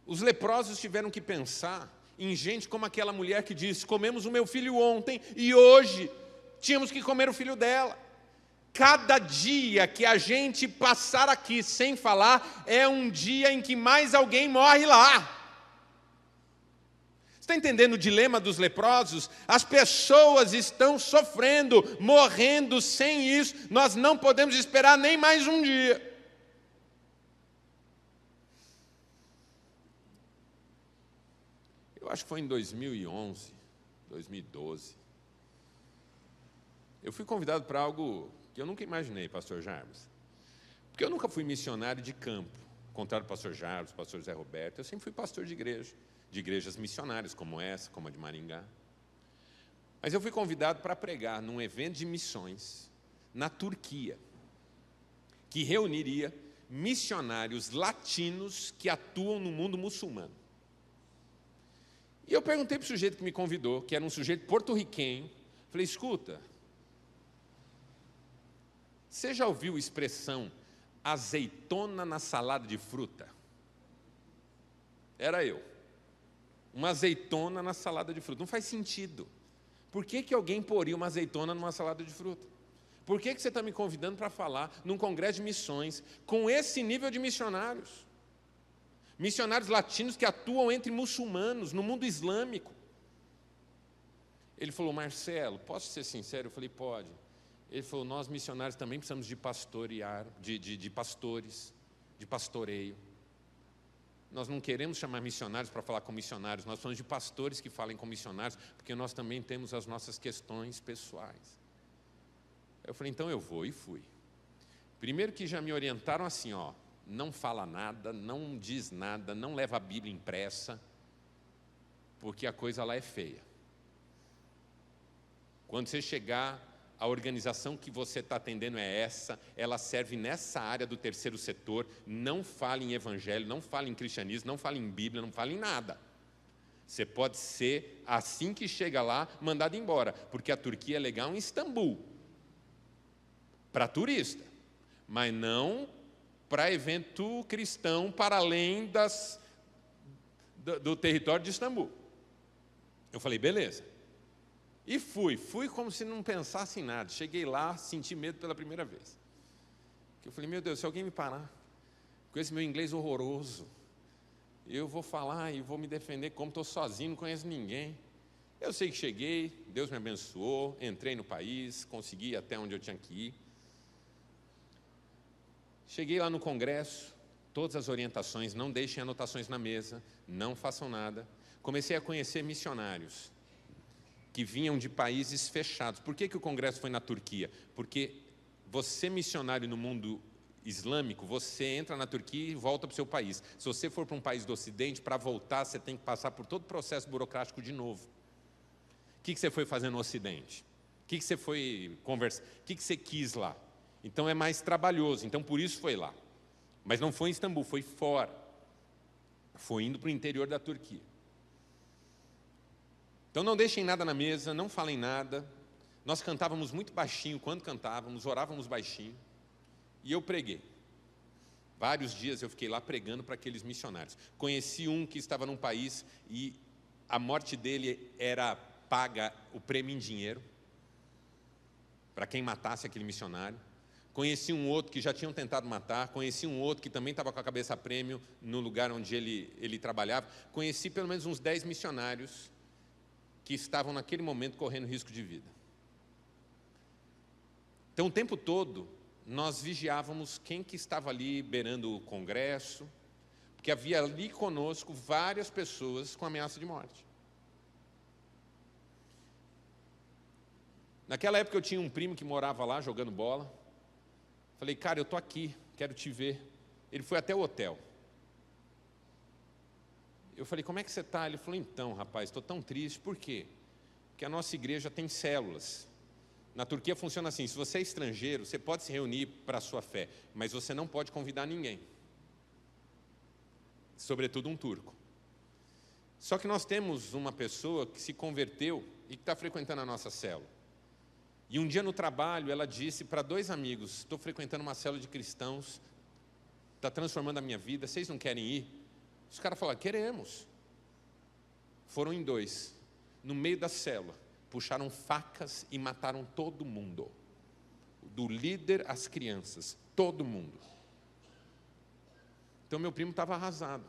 Os leprosos tiveram que pensar em gente como aquela mulher que disse, comemos o meu filho ontem e hoje tínhamos que comer o filho dela. Cada dia que a gente passar aqui sem falar é um dia em que mais alguém morre lá. Você está entendendo o dilema dos leprosos? As pessoas estão sofrendo, morrendo sem isso. Nós não podemos esperar nem mais um dia. Eu acho que foi em 2011, 2012. Eu fui convidado para algo que eu nunca imaginei, pastor Jarbas. Porque eu nunca fui missionário de campo, ao contrário do pastor Jarbas, do pastor Zé Roberto. Eu sempre fui pastor de igrejas missionárias, como essa, como a de Maringá. Mas eu fui convidado para pregar num evento de missões na Turquia, que reuniria missionários latinos que atuam no mundo muçulmano. E eu perguntei para o sujeito que me convidou, que era um sujeito porto-riquenho, falei, escuta, você já ouviu a expressão azeitona na salada de fruta? Era eu. Uma azeitona na salada de fruta. Não faz sentido. Por que alguém poria uma azeitona numa salada de fruta? Por que você está me convidando para falar num congresso de missões com esse nível de missionários? Missionários latinos que atuam entre muçulmanos, no mundo islâmico. Ele falou, Marcelo, posso ser sincero? Eu falei, pode. Ele falou, nós missionários também precisamos de pastores, de pastoreio. Nós não queremos chamar missionários para falar com missionários, nós somos de pastores que falem com missionários, porque nós também temos as nossas questões pessoais. Eu falei, então eu vou, e fui. Primeiro que já me orientaram assim, ó, não fala nada, não diz nada, não leva a Bíblia impressa, porque a coisa lá é feia. Quando você chegar, a organização que você está atendendo é essa, ela serve nessa área do terceiro setor, não fale em evangelho, não fale em cristianismo, não fale em Bíblia, não fale em nada. Você pode ser, assim que chega lá, mandado embora, porque a Turquia é legal em Istambul, para turista, mas não para evento cristão para além do território de Istambul. Eu falei, beleza. E fui como se não pensasse em nada. Cheguei lá, senti medo pela primeira vez. Eu falei, meu Deus, se alguém me parar com esse meu inglês horroroso, eu vou falar e vou me defender como estou sozinho, não conheço ninguém. Eu sei que cheguei, Deus me abençoou, entrei no país, consegui ir até onde eu tinha que ir. Cheguei lá no congresso, todas as orientações, não deixem anotações na mesa, não façam nada. Comecei a conhecer missionários que vinham de países fechados. Por que o congresso foi na Turquia? Porque você, missionário no mundo islâmico, você entra na Turquia e volta para o seu país. Se você for para um país do Ocidente, para voltar, você tem que passar por todo o processo burocrático de novo. O que você foi fazer no Ocidente? O que você foi conversar? O que você quis lá? Então é mais trabalhoso, então por isso foi lá. Mas não foi em Istambul, foi fora. Foi indo para o interior da Turquia. Então não deixem nada na mesa, não falem nada. Nós cantávamos muito baixinho quando cantávamos, orávamos baixinho. E eu preguei. Vários dias eu fiquei lá pregando para aqueles missionários. Conheci um que estava num país e a morte dele era paga o prêmio em dinheiro para quem matasse aquele missionário. Conheci um outro que já tinham tentado matar. Conheci um outro que também estava com a cabeça a prêmio no lugar onde ele trabalhava. Conheci pelo menos uns 10 missionários que estavam naquele momento correndo risco de vida. Então o tempo todo nós vigiávamos quem que estava ali beirando o congresso, porque havia ali conosco várias pessoas com ameaça de morte. Naquela época eu tinha um primo que morava lá jogando bola. Falei, cara, eu estou aqui, quero te ver. Ele foi até o hotel. Eu falei, como é que você está? Ele falou, então, rapaz, estou tão triste. Por quê? Porque a nossa igreja tem células. Na Turquia funciona assim, se você é estrangeiro, você pode se reunir para a sua fé, mas você não pode convidar ninguém. Sobretudo um turco. Só que nós temos uma pessoa que se converteu e que está frequentando a nossa célula. E um dia no trabalho ela disse para 2 amigos, estou frequentando uma célula de cristãos, está transformando a minha vida, vocês não querem ir? Os caras falaram, queremos. Foram em 2, no meio da célula, puxaram facas e mataram todo mundo. Do líder às crianças, todo mundo. Então meu primo estava arrasado.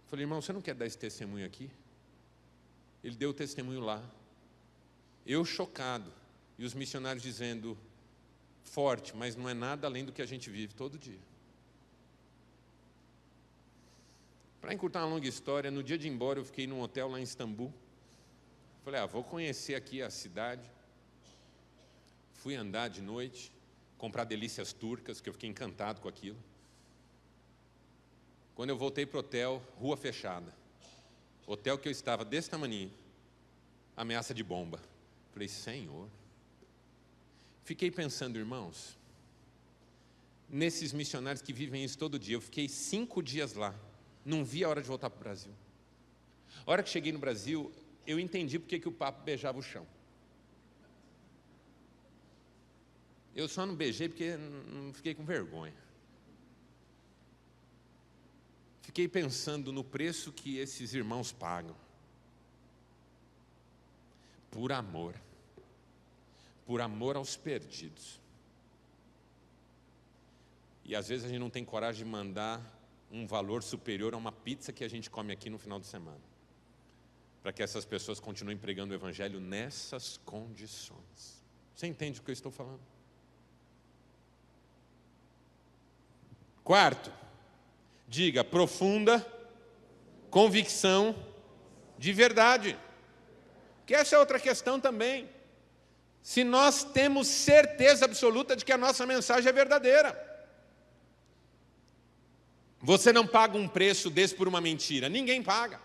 Falei, irmão, você não quer dar esse testemunho aqui? Ele deu o testemunho lá. Eu chocado, e os missionários dizendo, forte, mas não é nada além do que a gente vive todo dia. Para encurtar uma longa história, no dia de ir embora eu fiquei num hotel lá em Istambul. Falei, vou conhecer aqui a cidade. Fui andar de noite, comprar delícias turcas, que eu fiquei encantado com aquilo. Quando eu voltei para o hotel, rua fechada. Hotel que eu estava desse tamaninho, ameaça de bomba. Falei, Senhor. Fiquei pensando, irmãos, nesses missionários que vivem isso todo dia. Eu fiquei 5 dias lá, não vi a hora de voltar para o Brasil. A hora que cheguei no Brasil, eu entendi porque que o Papa beijava o chão. Eu só não beijei porque não fiquei com vergonha. Fiquei pensando no preço que esses irmãos pagam. Por amor aos perdidos. E às vezes a gente não tem coragem de mandar um valor superior a uma pizza que a gente come aqui no final de semana, para que essas pessoas continuem pregando o evangelho nessas condições. Você entende o que eu estou falando? Quarto, diga, profunda convicção de verdade. Que essa é outra questão também. Se nós temos certeza absoluta de que a nossa mensagem é verdadeira. Você não paga um preço desse por uma mentira. Ninguém paga.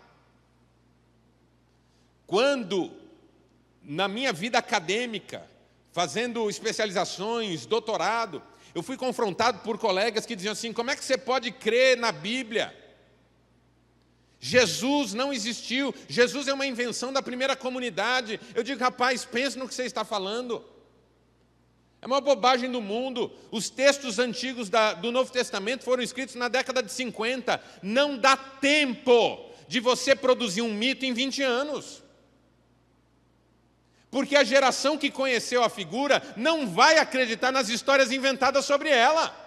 Quando, na minha vida acadêmica, fazendo especializações, doutorado, eu fui confrontado por colegas que diziam assim, como é que você pode crer na Bíblia? Jesus não existiu, Jesus é uma invenção da primeira comunidade. Eu digo, rapaz, pense no que você está falando. É uma bobagem do mundo. Os textos antigos do Novo Testamento foram escritos na década de 50. Não dá tempo de você produzir um mito em 20 anos. Porque a geração que conheceu a figura não vai acreditar nas histórias inventadas sobre ela.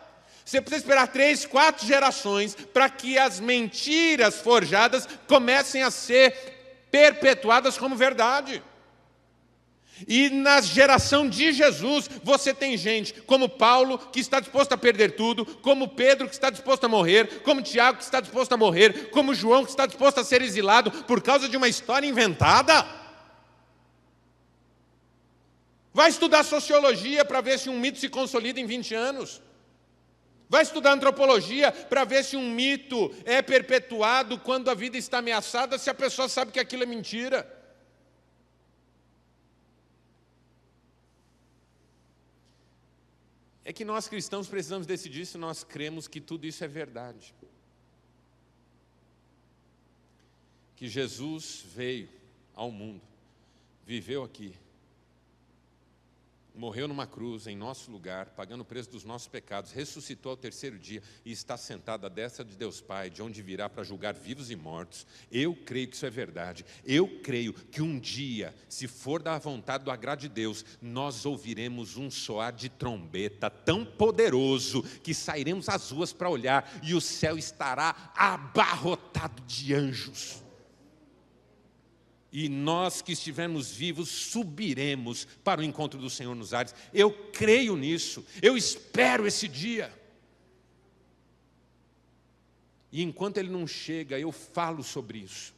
Você precisa esperar 3, 4 gerações para que as mentiras forjadas comecem a ser perpetuadas como verdade. E na geração de Jesus, você tem gente como Paulo, que está disposto a perder tudo, como Pedro, que está disposto a morrer, como Tiago, que está disposto a morrer, como João, que está disposto a ser exilado por causa de uma história inventada. Vai estudar sociologia para ver se um mito se consolida em 20 anos. Vai estudar antropologia para ver se um mito é perpetuado quando a vida está ameaçada, se a pessoa sabe que aquilo é mentira. É que nós cristãos precisamos decidir se nós cremos que tudo isso é verdade. Que Jesus veio ao mundo, viveu aqui, morreu numa cruz em nosso lugar, pagando o preço dos nossos pecados, ressuscitou ao terceiro dia e está sentado à destra de Deus Pai, de onde virá para julgar vivos e mortos. Eu creio que isso é verdade. Eu creio que um dia, se for da vontade do agrado de Deus, nós ouviremos um soar de trombeta tão poderoso que sairemos às ruas para olhar e o céu estará abarrotado de anjos. E nós que estivermos vivos subiremos para o encontro do Senhor nos ares. Eu creio nisso, eu espero esse dia. E enquanto ele não chega, eu falo sobre isso,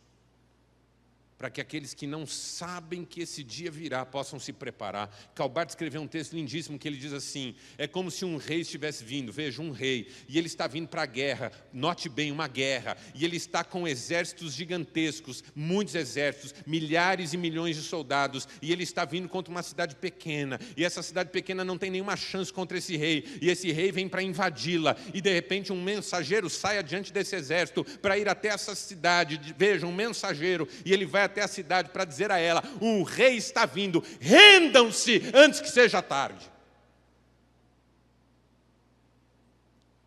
para que aqueles que não sabem que esse dia virá possam se preparar. Calbart escreveu um texto lindíssimo que ele diz assim: é como se um rei estivesse vindo, veja, um rei, e ele está vindo para a guerra, note bem, uma guerra, e ele está com exércitos gigantescos, muitos exércitos, milhares e milhões de soldados, e ele está vindo contra uma cidade pequena, e essa cidade pequena não tem nenhuma chance contra esse rei, e esse rei vem para invadi-la, e de repente um mensageiro sai adiante desse exército para ir até essa cidade, veja, um mensageiro, e ele vai até a cidade para dizer a ela: um rei está vindo, rendam-se antes que seja tarde.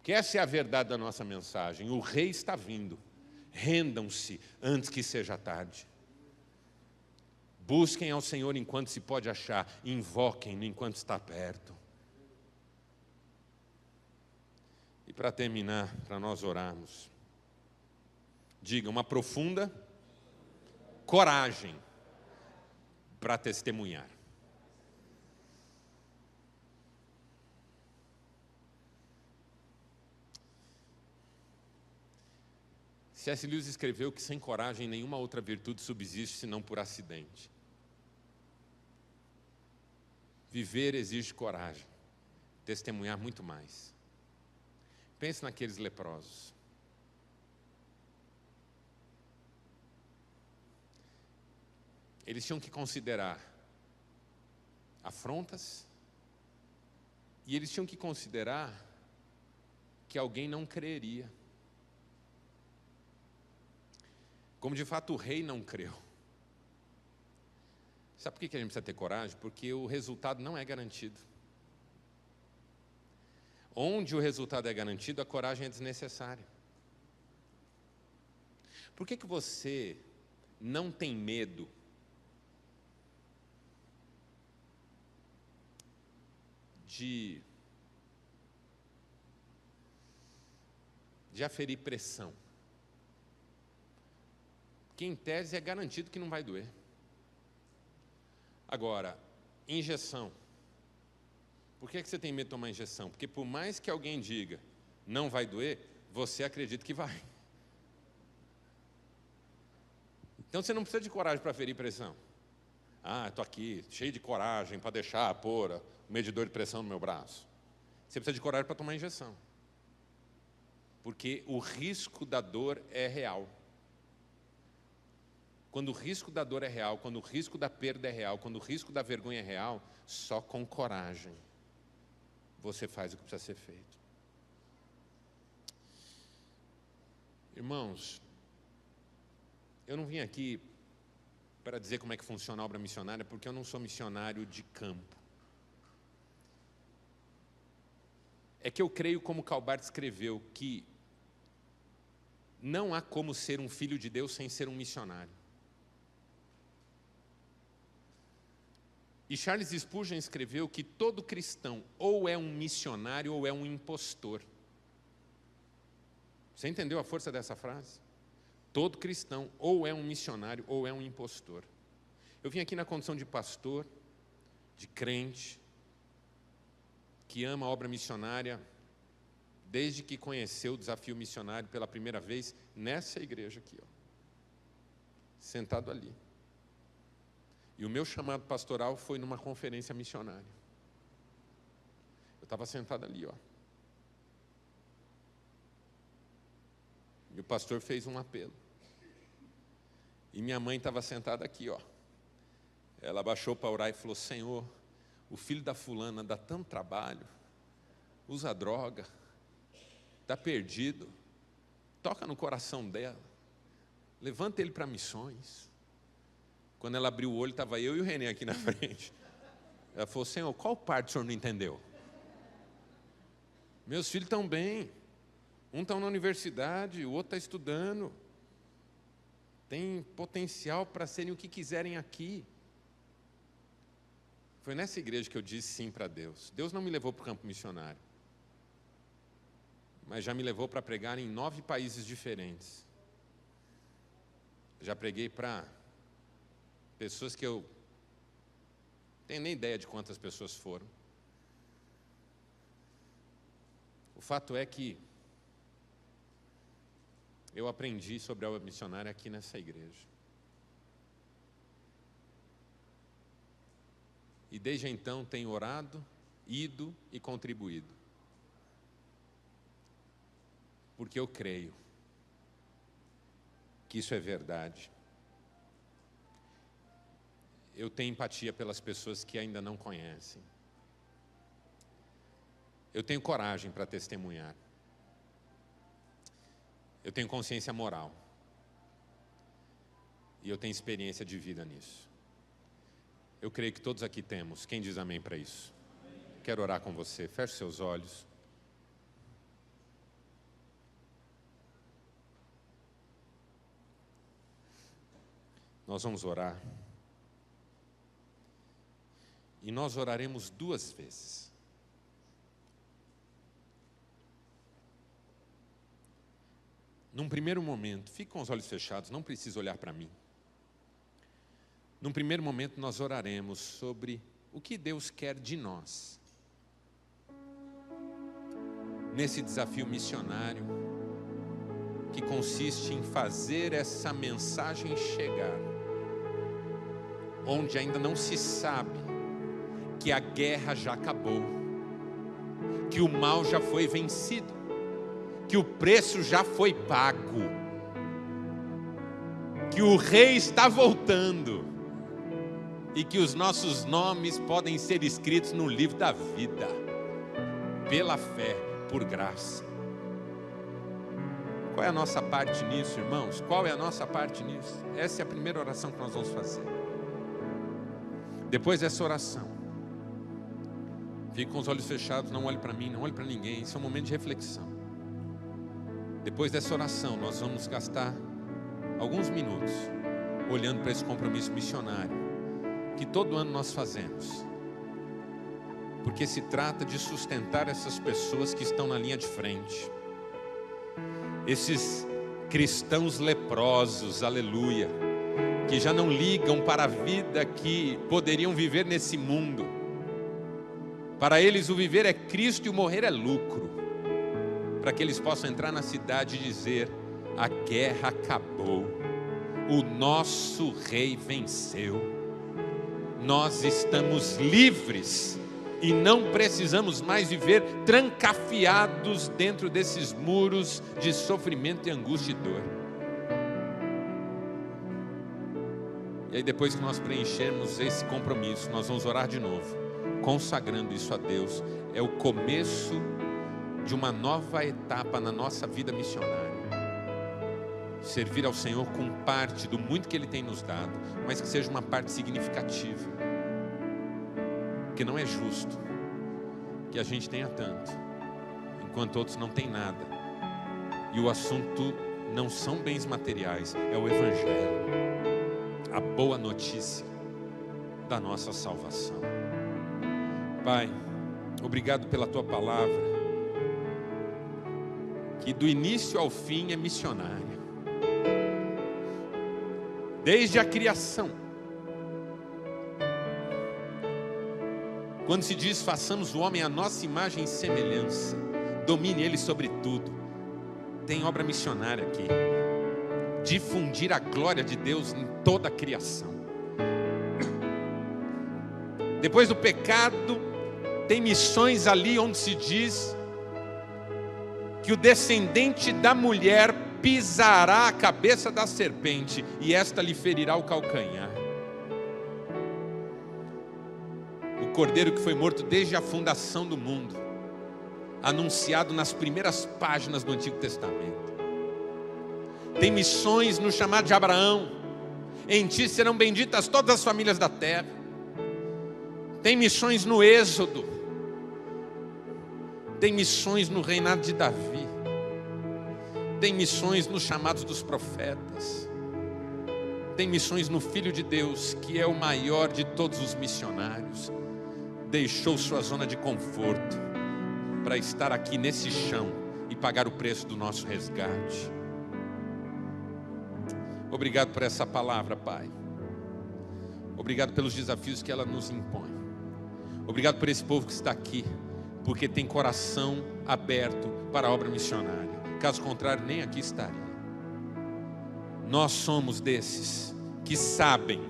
Que essa é a verdade da nossa mensagem: o rei está vindo, rendam-se antes que seja tarde. Busquem ao Senhor enquanto se pode achar, invoquem-no enquanto está perto. E para terminar, para nós orarmos, diga: uma profunda coragem para testemunhar. C.S. Lewis escreveu que sem coragem nenhuma outra virtude subsiste senão por acidente. Viver exige coragem, testemunhar muito mais. Pense naqueles leprosos. Eles tinham que considerar afrontas e eles tinham que considerar que alguém não creria. Como de fato o rei não creu. Sabe por que a gente precisa ter coragem? Porque o resultado não é garantido. Onde o resultado é garantido, a coragem é desnecessária. Por que você não tem medo de aferir pressão? Que em tese é garantido que não vai doer. Agora, injeção. Por que você tem medo de tomar injeção? Porque por mais que alguém diga não vai doer, você acredita que vai. Então você não precisa de coragem para aferir pressão. Ah, estou aqui, cheio de coragem para pôr o medidor de pressão no meu braço. Você precisa de coragem para tomar injeção. Porque o risco da dor é real. Quando o risco da dor é real, quando o risco da perda é real, quando o risco da vergonha é real, só com coragem você faz o que precisa ser feito. Irmãos, eu não vim aqui para dizer como é que funciona a obra missionária, porque eu não sou missionário de campo. É que eu creio, como Calbart escreveu, que não há como ser um filho de Deus sem ser um missionário. E Charles Spurgeon escreveu que todo cristão ou é um missionário ou é um impostor. Você entendeu a força dessa frase? Todo cristão ou é um missionário ou é um impostor. Eu vim aqui na condição de pastor, de crente, que ama a obra missionária, desde que conheceu o desafio missionário pela primeira vez, nessa igreja aqui, ó, sentado ali. E o meu chamado pastoral foi numa conferência missionária. Eu estava sentado ali, ó. E o pastor fez um apelo. E minha mãe estava sentada aqui, ó. Ela abaixou para orar e falou: Senhor, o filho da fulana dá tanto trabalho, usa droga, está perdido, toca no coração dela, levanta ele para missões. Quando ela abriu o olho, estava eu e o Renê aqui na frente. Ela falou: Senhor, qual parte o senhor não entendeu? Meus filhos estão bem, um está na universidade, o outro está estudando, tem potencial para serem o que quiserem aqui. Foi nessa igreja que eu disse sim para Deus. Deus não me levou para o campo missionário, mas já me levou para pregar em 9 países diferentes. Já preguei para pessoas que eu não tenho nem ideia de quantas pessoas foram. O fato é que eu aprendi sobre a obra missionária aqui nessa igreja. E desde então tenho orado, ido e contribuído. Porque eu creio que isso é verdade. Eu tenho empatia pelas pessoas que ainda não conhecem. Eu tenho coragem para testemunhar. Eu tenho consciência moral. E eu tenho experiência de vida nisso. Eu creio que todos aqui temos. Quem diz amém para isso? Quero orar com você. Feche seus olhos. Nós vamos orar. E nós oraremos 2 vezes. Num primeiro momento, fique com os olhos fechados, não precisa olhar para mim. Num primeiro momento, nós oraremos sobre o que Deus quer de nós. Nesse desafio missionário, que consiste em fazer essa mensagem chegar, onde ainda não se sabe que a guerra já acabou, que o mal já foi vencido, que o preço já foi pago, que o rei está voltando e que os nossos nomes podem ser escritos no livro da vida, pela fé, por graça. Qual é a nossa parte nisso, irmãos? Qual é a nossa parte nisso? Essa é a primeira oração que nós vamos fazer. Depois dessa oração, fique com os olhos fechados, não olhe para mim, não olhe para ninguém, isso é um momento de reflexão. Depois dessa oração, nós vamos gastar alguns minutos olhando para esse compromisso missionário que todo ano nós fazemos, porque se trata de sustentar essas pessoas que estão na linha de frente, esses cristãos leprosos, aleluia, que já não ligam para a vida que poderiam viver nesse mundo. Para eles o viver é Cristo e o morrer é lucro, para que eles possam entrar na cidade e dizer: a guerra acabou, o nosso rei venceu, nós estamos livres e não precisamos mais viver trancafiados dentro desses muros de sofrimento e angústia e dor. E aí, depois que nós preenchermos esse compromisso, nós vamos orar de novo, consagrando isso a Deus. É o começo de uma nova etapa na nossa vida missionária. Servir ao Senhor com parte do muito que Ele tem nos dado, mas que seja uma parte significativa. Porque não é justo que a gente tenha tanto, enquanto outros não têm nada. E o assunto não são bens materiais, é o Evangelho, a boa notícia da nossa salvação. Pai, obrigado pela Tua palavra. que do início ao fim é missionária. Desde a criação. Quando se diz, façamos o homem à nossa imagem e semelhança, domine ele sobre tudo. Tem obra missionária aqui. Difundir a glória de Deus em toda a criação. Depois do pecado, tem missões ali onde se diz que o descendente da mulher pisará a cabeça da serpente e esta lhe ferirá o calcanhar. O cordeiro que foi morto desde a fundação do mundo, anunciado nas primeiras páginas do Antigo Testamento. Tem missões no chamado de Abraão: em ti serão benditas todas as famílias da terra. Tem missões no Êxodo. Tem missões no reinado de Davi. Tem missões nos chamados dos profetas. Tem missões no Filho de Deus, que é o maior de todos os missionários. Deixou sua zona de conforto para estar aqui nesse chão e pagar o preço do nosso resgate. Obrigado por essa palavra, Pai. Obrigado pelos desafios que ela nos impõe. Obrigado por esse povo que está aqui, porque tem coração aberto para a obra missionária. Caso contrário, nem aqui estaria. Nós somos desses que sabem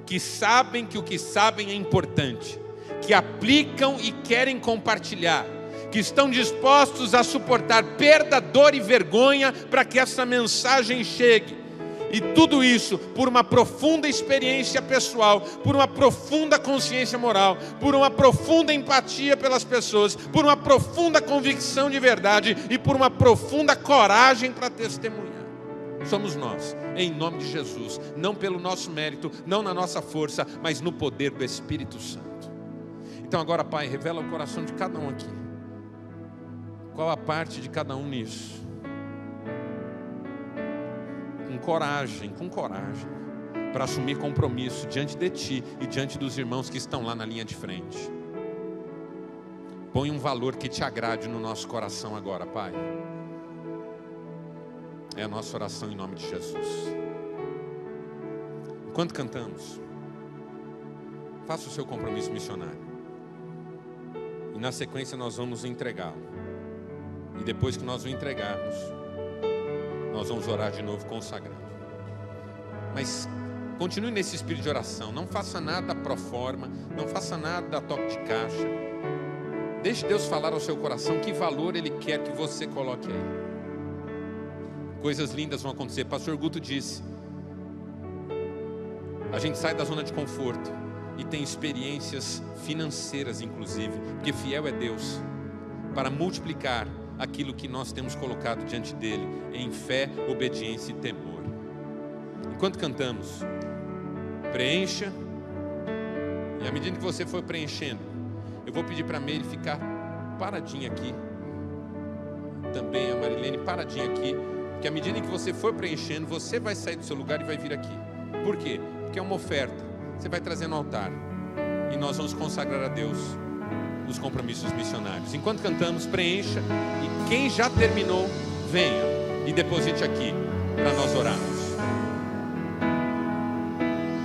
que o que sabem é importante, que aplicam e querem compartilhar, que estão dispostos a suportar perda, dor e vergonha para que essa mensagem chegue. E tudo isso por uma profunda experiência pessoal, por uma profunda consciência moral, por uma profunda empatia pelas pessoas, por uma profunda convicção de verdade e por uma profunda coragem para testemunhar. Somos nós, em nome de Jesus, não pelo nosso mérito, não na nossa força, mas no poder do Espírito Santo. Então agora, Pai, revela o coração de cada um aqui. Qual a parte de cada um nisso? Com coragem, para assumir compromisso diante de Ti e diante dos irmãos que estão lá na linha de frente. Põe um valor que Te agrade no nosso coração agora, Pai. É a nossa oração em nome de Jesus. Enquanto cantamos, faça o seu compromisso missionário. E na sequência nós vamos entregá-lo. E depois que nós o entregarmos, nós vamos orar de novo consagrando. Mas continue nesse espírito de oração. Não faça nada pro forma, não faça nada a toque de caixa. Deixe Deus falar ao seu coração que valor Ele quer que você coloque aí. Coisas lindas vão acontecer. Pastor Guto disse: a gente sai da zona de conforto e tem experiências financeiras, inclusive, porque fiel é Deus para multiplicar aquilo que nós temos colocado diante dele em fé, obediência e temor. Enquanto cantamos, preencha, e à medida que você for preenchendo, eu vou pedir para a Meire ficar paradinha aqui, também a Marilene paradinha aqui, porque à medida que você for preenchendo, você vai sair do seu lugar e vai vir aqui. Por quê? Porque é uma oferta, você vai trazer no altar e nós vamos consagrar a Deus os compromissos missionários. Enquanto cantamos, preencha, e quem já terminou, venha e deposite aqui para nós orarmos.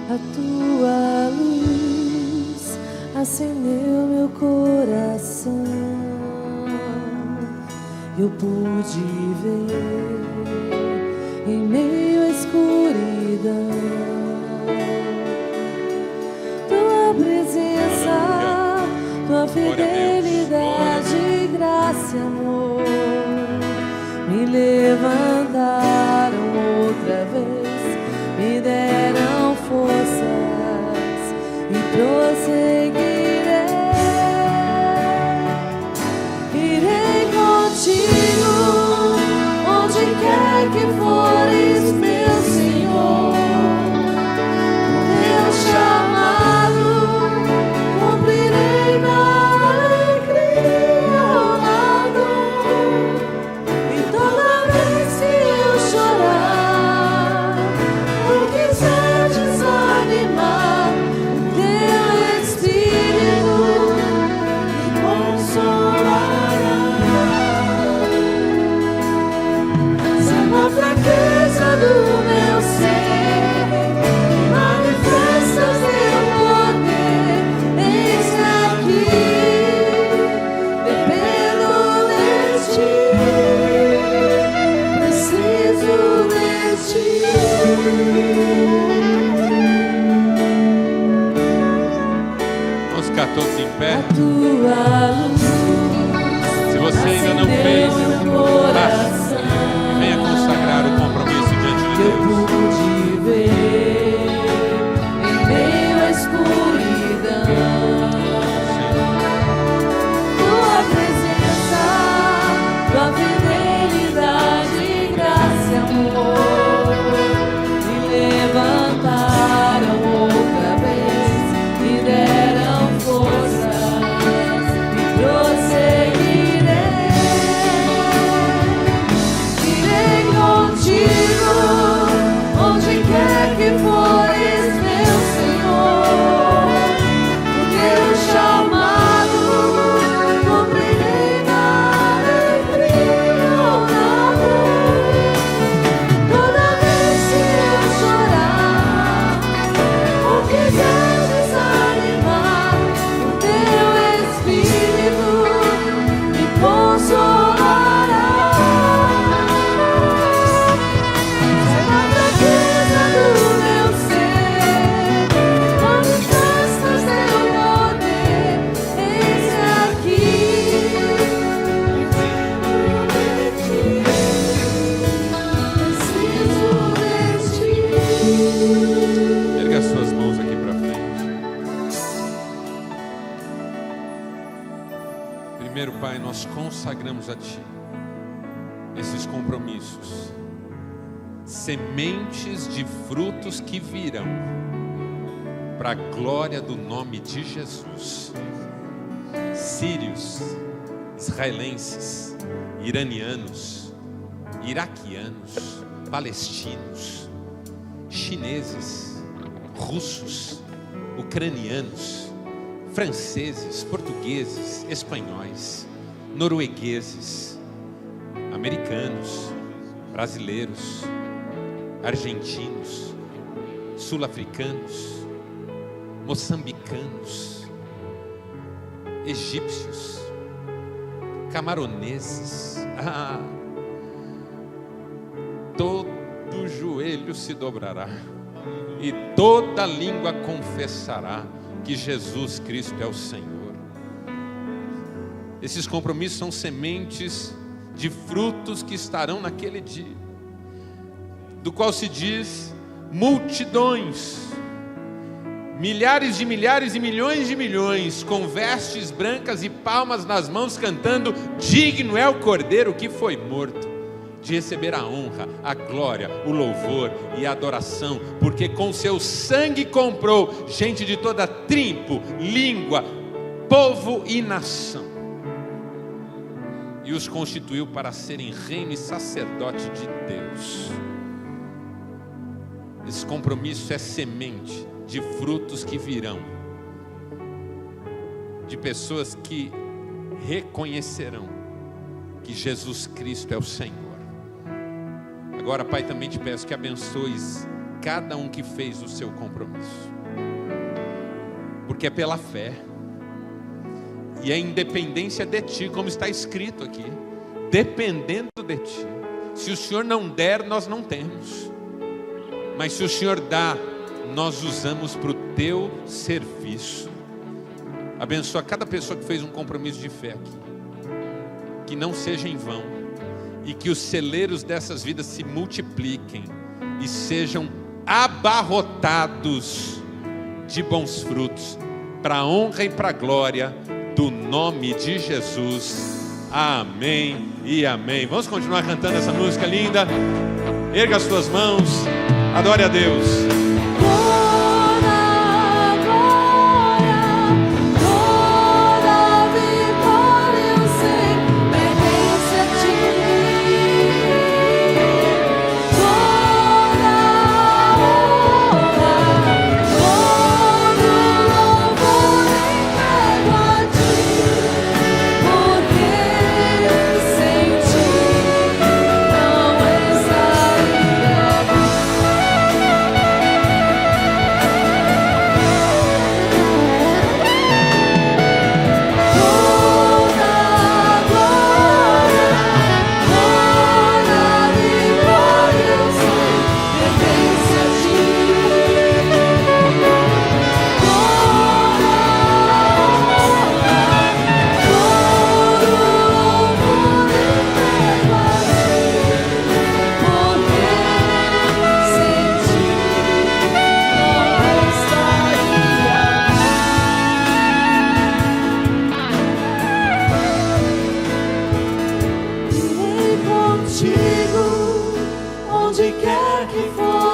A tua luz acendeu meu coração, eu pude ver em meio à escuridão tua presença, tua fidelidade, graça e amor me levantaram outra vez, me deram forças e prosseguirei. Irei contigo onde quer que fores, meu Senhor. Teu chamado cumprirei na alegria ao lado, e toda vez que Vamos ficar todos em pé. A tua luz Se você ainda não fez, acendeu meu coração. venha consagrar o compromisso diante de Eu Deus. pude ver em meio à escuridão tua presença, tua fidelidade, graça e amor me levantaram outra vez, me deram forças e prosseguirei. Irei contigo, onde quer que fores, meu Senhor. O teu chamado cumprirei na alegria ou na dor. Toda vez que eu chorar ou quiser desanimar, o teu Espírito me consolará. Sai da fraqueza do meu ser, manifestas teu poder. Eis aqui, preciso de ti. Erga as suas mãos aqui para frente. Primeiro, Pai, nós consagramos a Ti esses compromissos, sementes de frutos que virão, para a glória do nome de Jesus. Sírios, israelenses, iranianos, iraquianos, palestinos, chineses, russos, ucranianos, franceses, portugueses, espanhóis, noruegueses, americanos, brasileiros, argentinos, sul-africanos, moçambicanos, egípcios, camaroneses. Todo joelho se dobrará e toda língua confessará que Jesus Cristo é o Senhor. Esses compromissos são sementes de frutos que estarão naquele dia, do qual se diz multidões, milhares e milhões de milhões, com vestes brancas e palmas nas mãos, cantando: digno é o Cordeiro que foi morto de receber a honra, a glória, o louvor e a adoração, porque com seu sangue comprou gente de toda tribo, língua, povo e nação, e os constituiu para serem reino e sacerdote de Deus. Esse compromisso é semente de frutos que virão, de pessoas que reconhecerão que Jesus Cristo é o Senhor. Agora, Pai, também te peço que abençoes cada um que fez o seu compromisso, porque é pela fé e é independência de Ti, como está escrito aqui, dependendo de Ti. Se o Senhor não der, nós não temos, mas se o Senhor dá, nós usamos para o Teu serviço. Abençoa cada pessoa que fez um compromisso de fé aqui, que não seja em vão, e que os celeiros dessas vidas se multipliquem e sejam abarrotados de bons frutos, para a honra e para a glória do nome de Jesus. Amém e amém. Vamos continuar cantando essa música linda. Erga as suas mãos, adore a Deus. quer que for.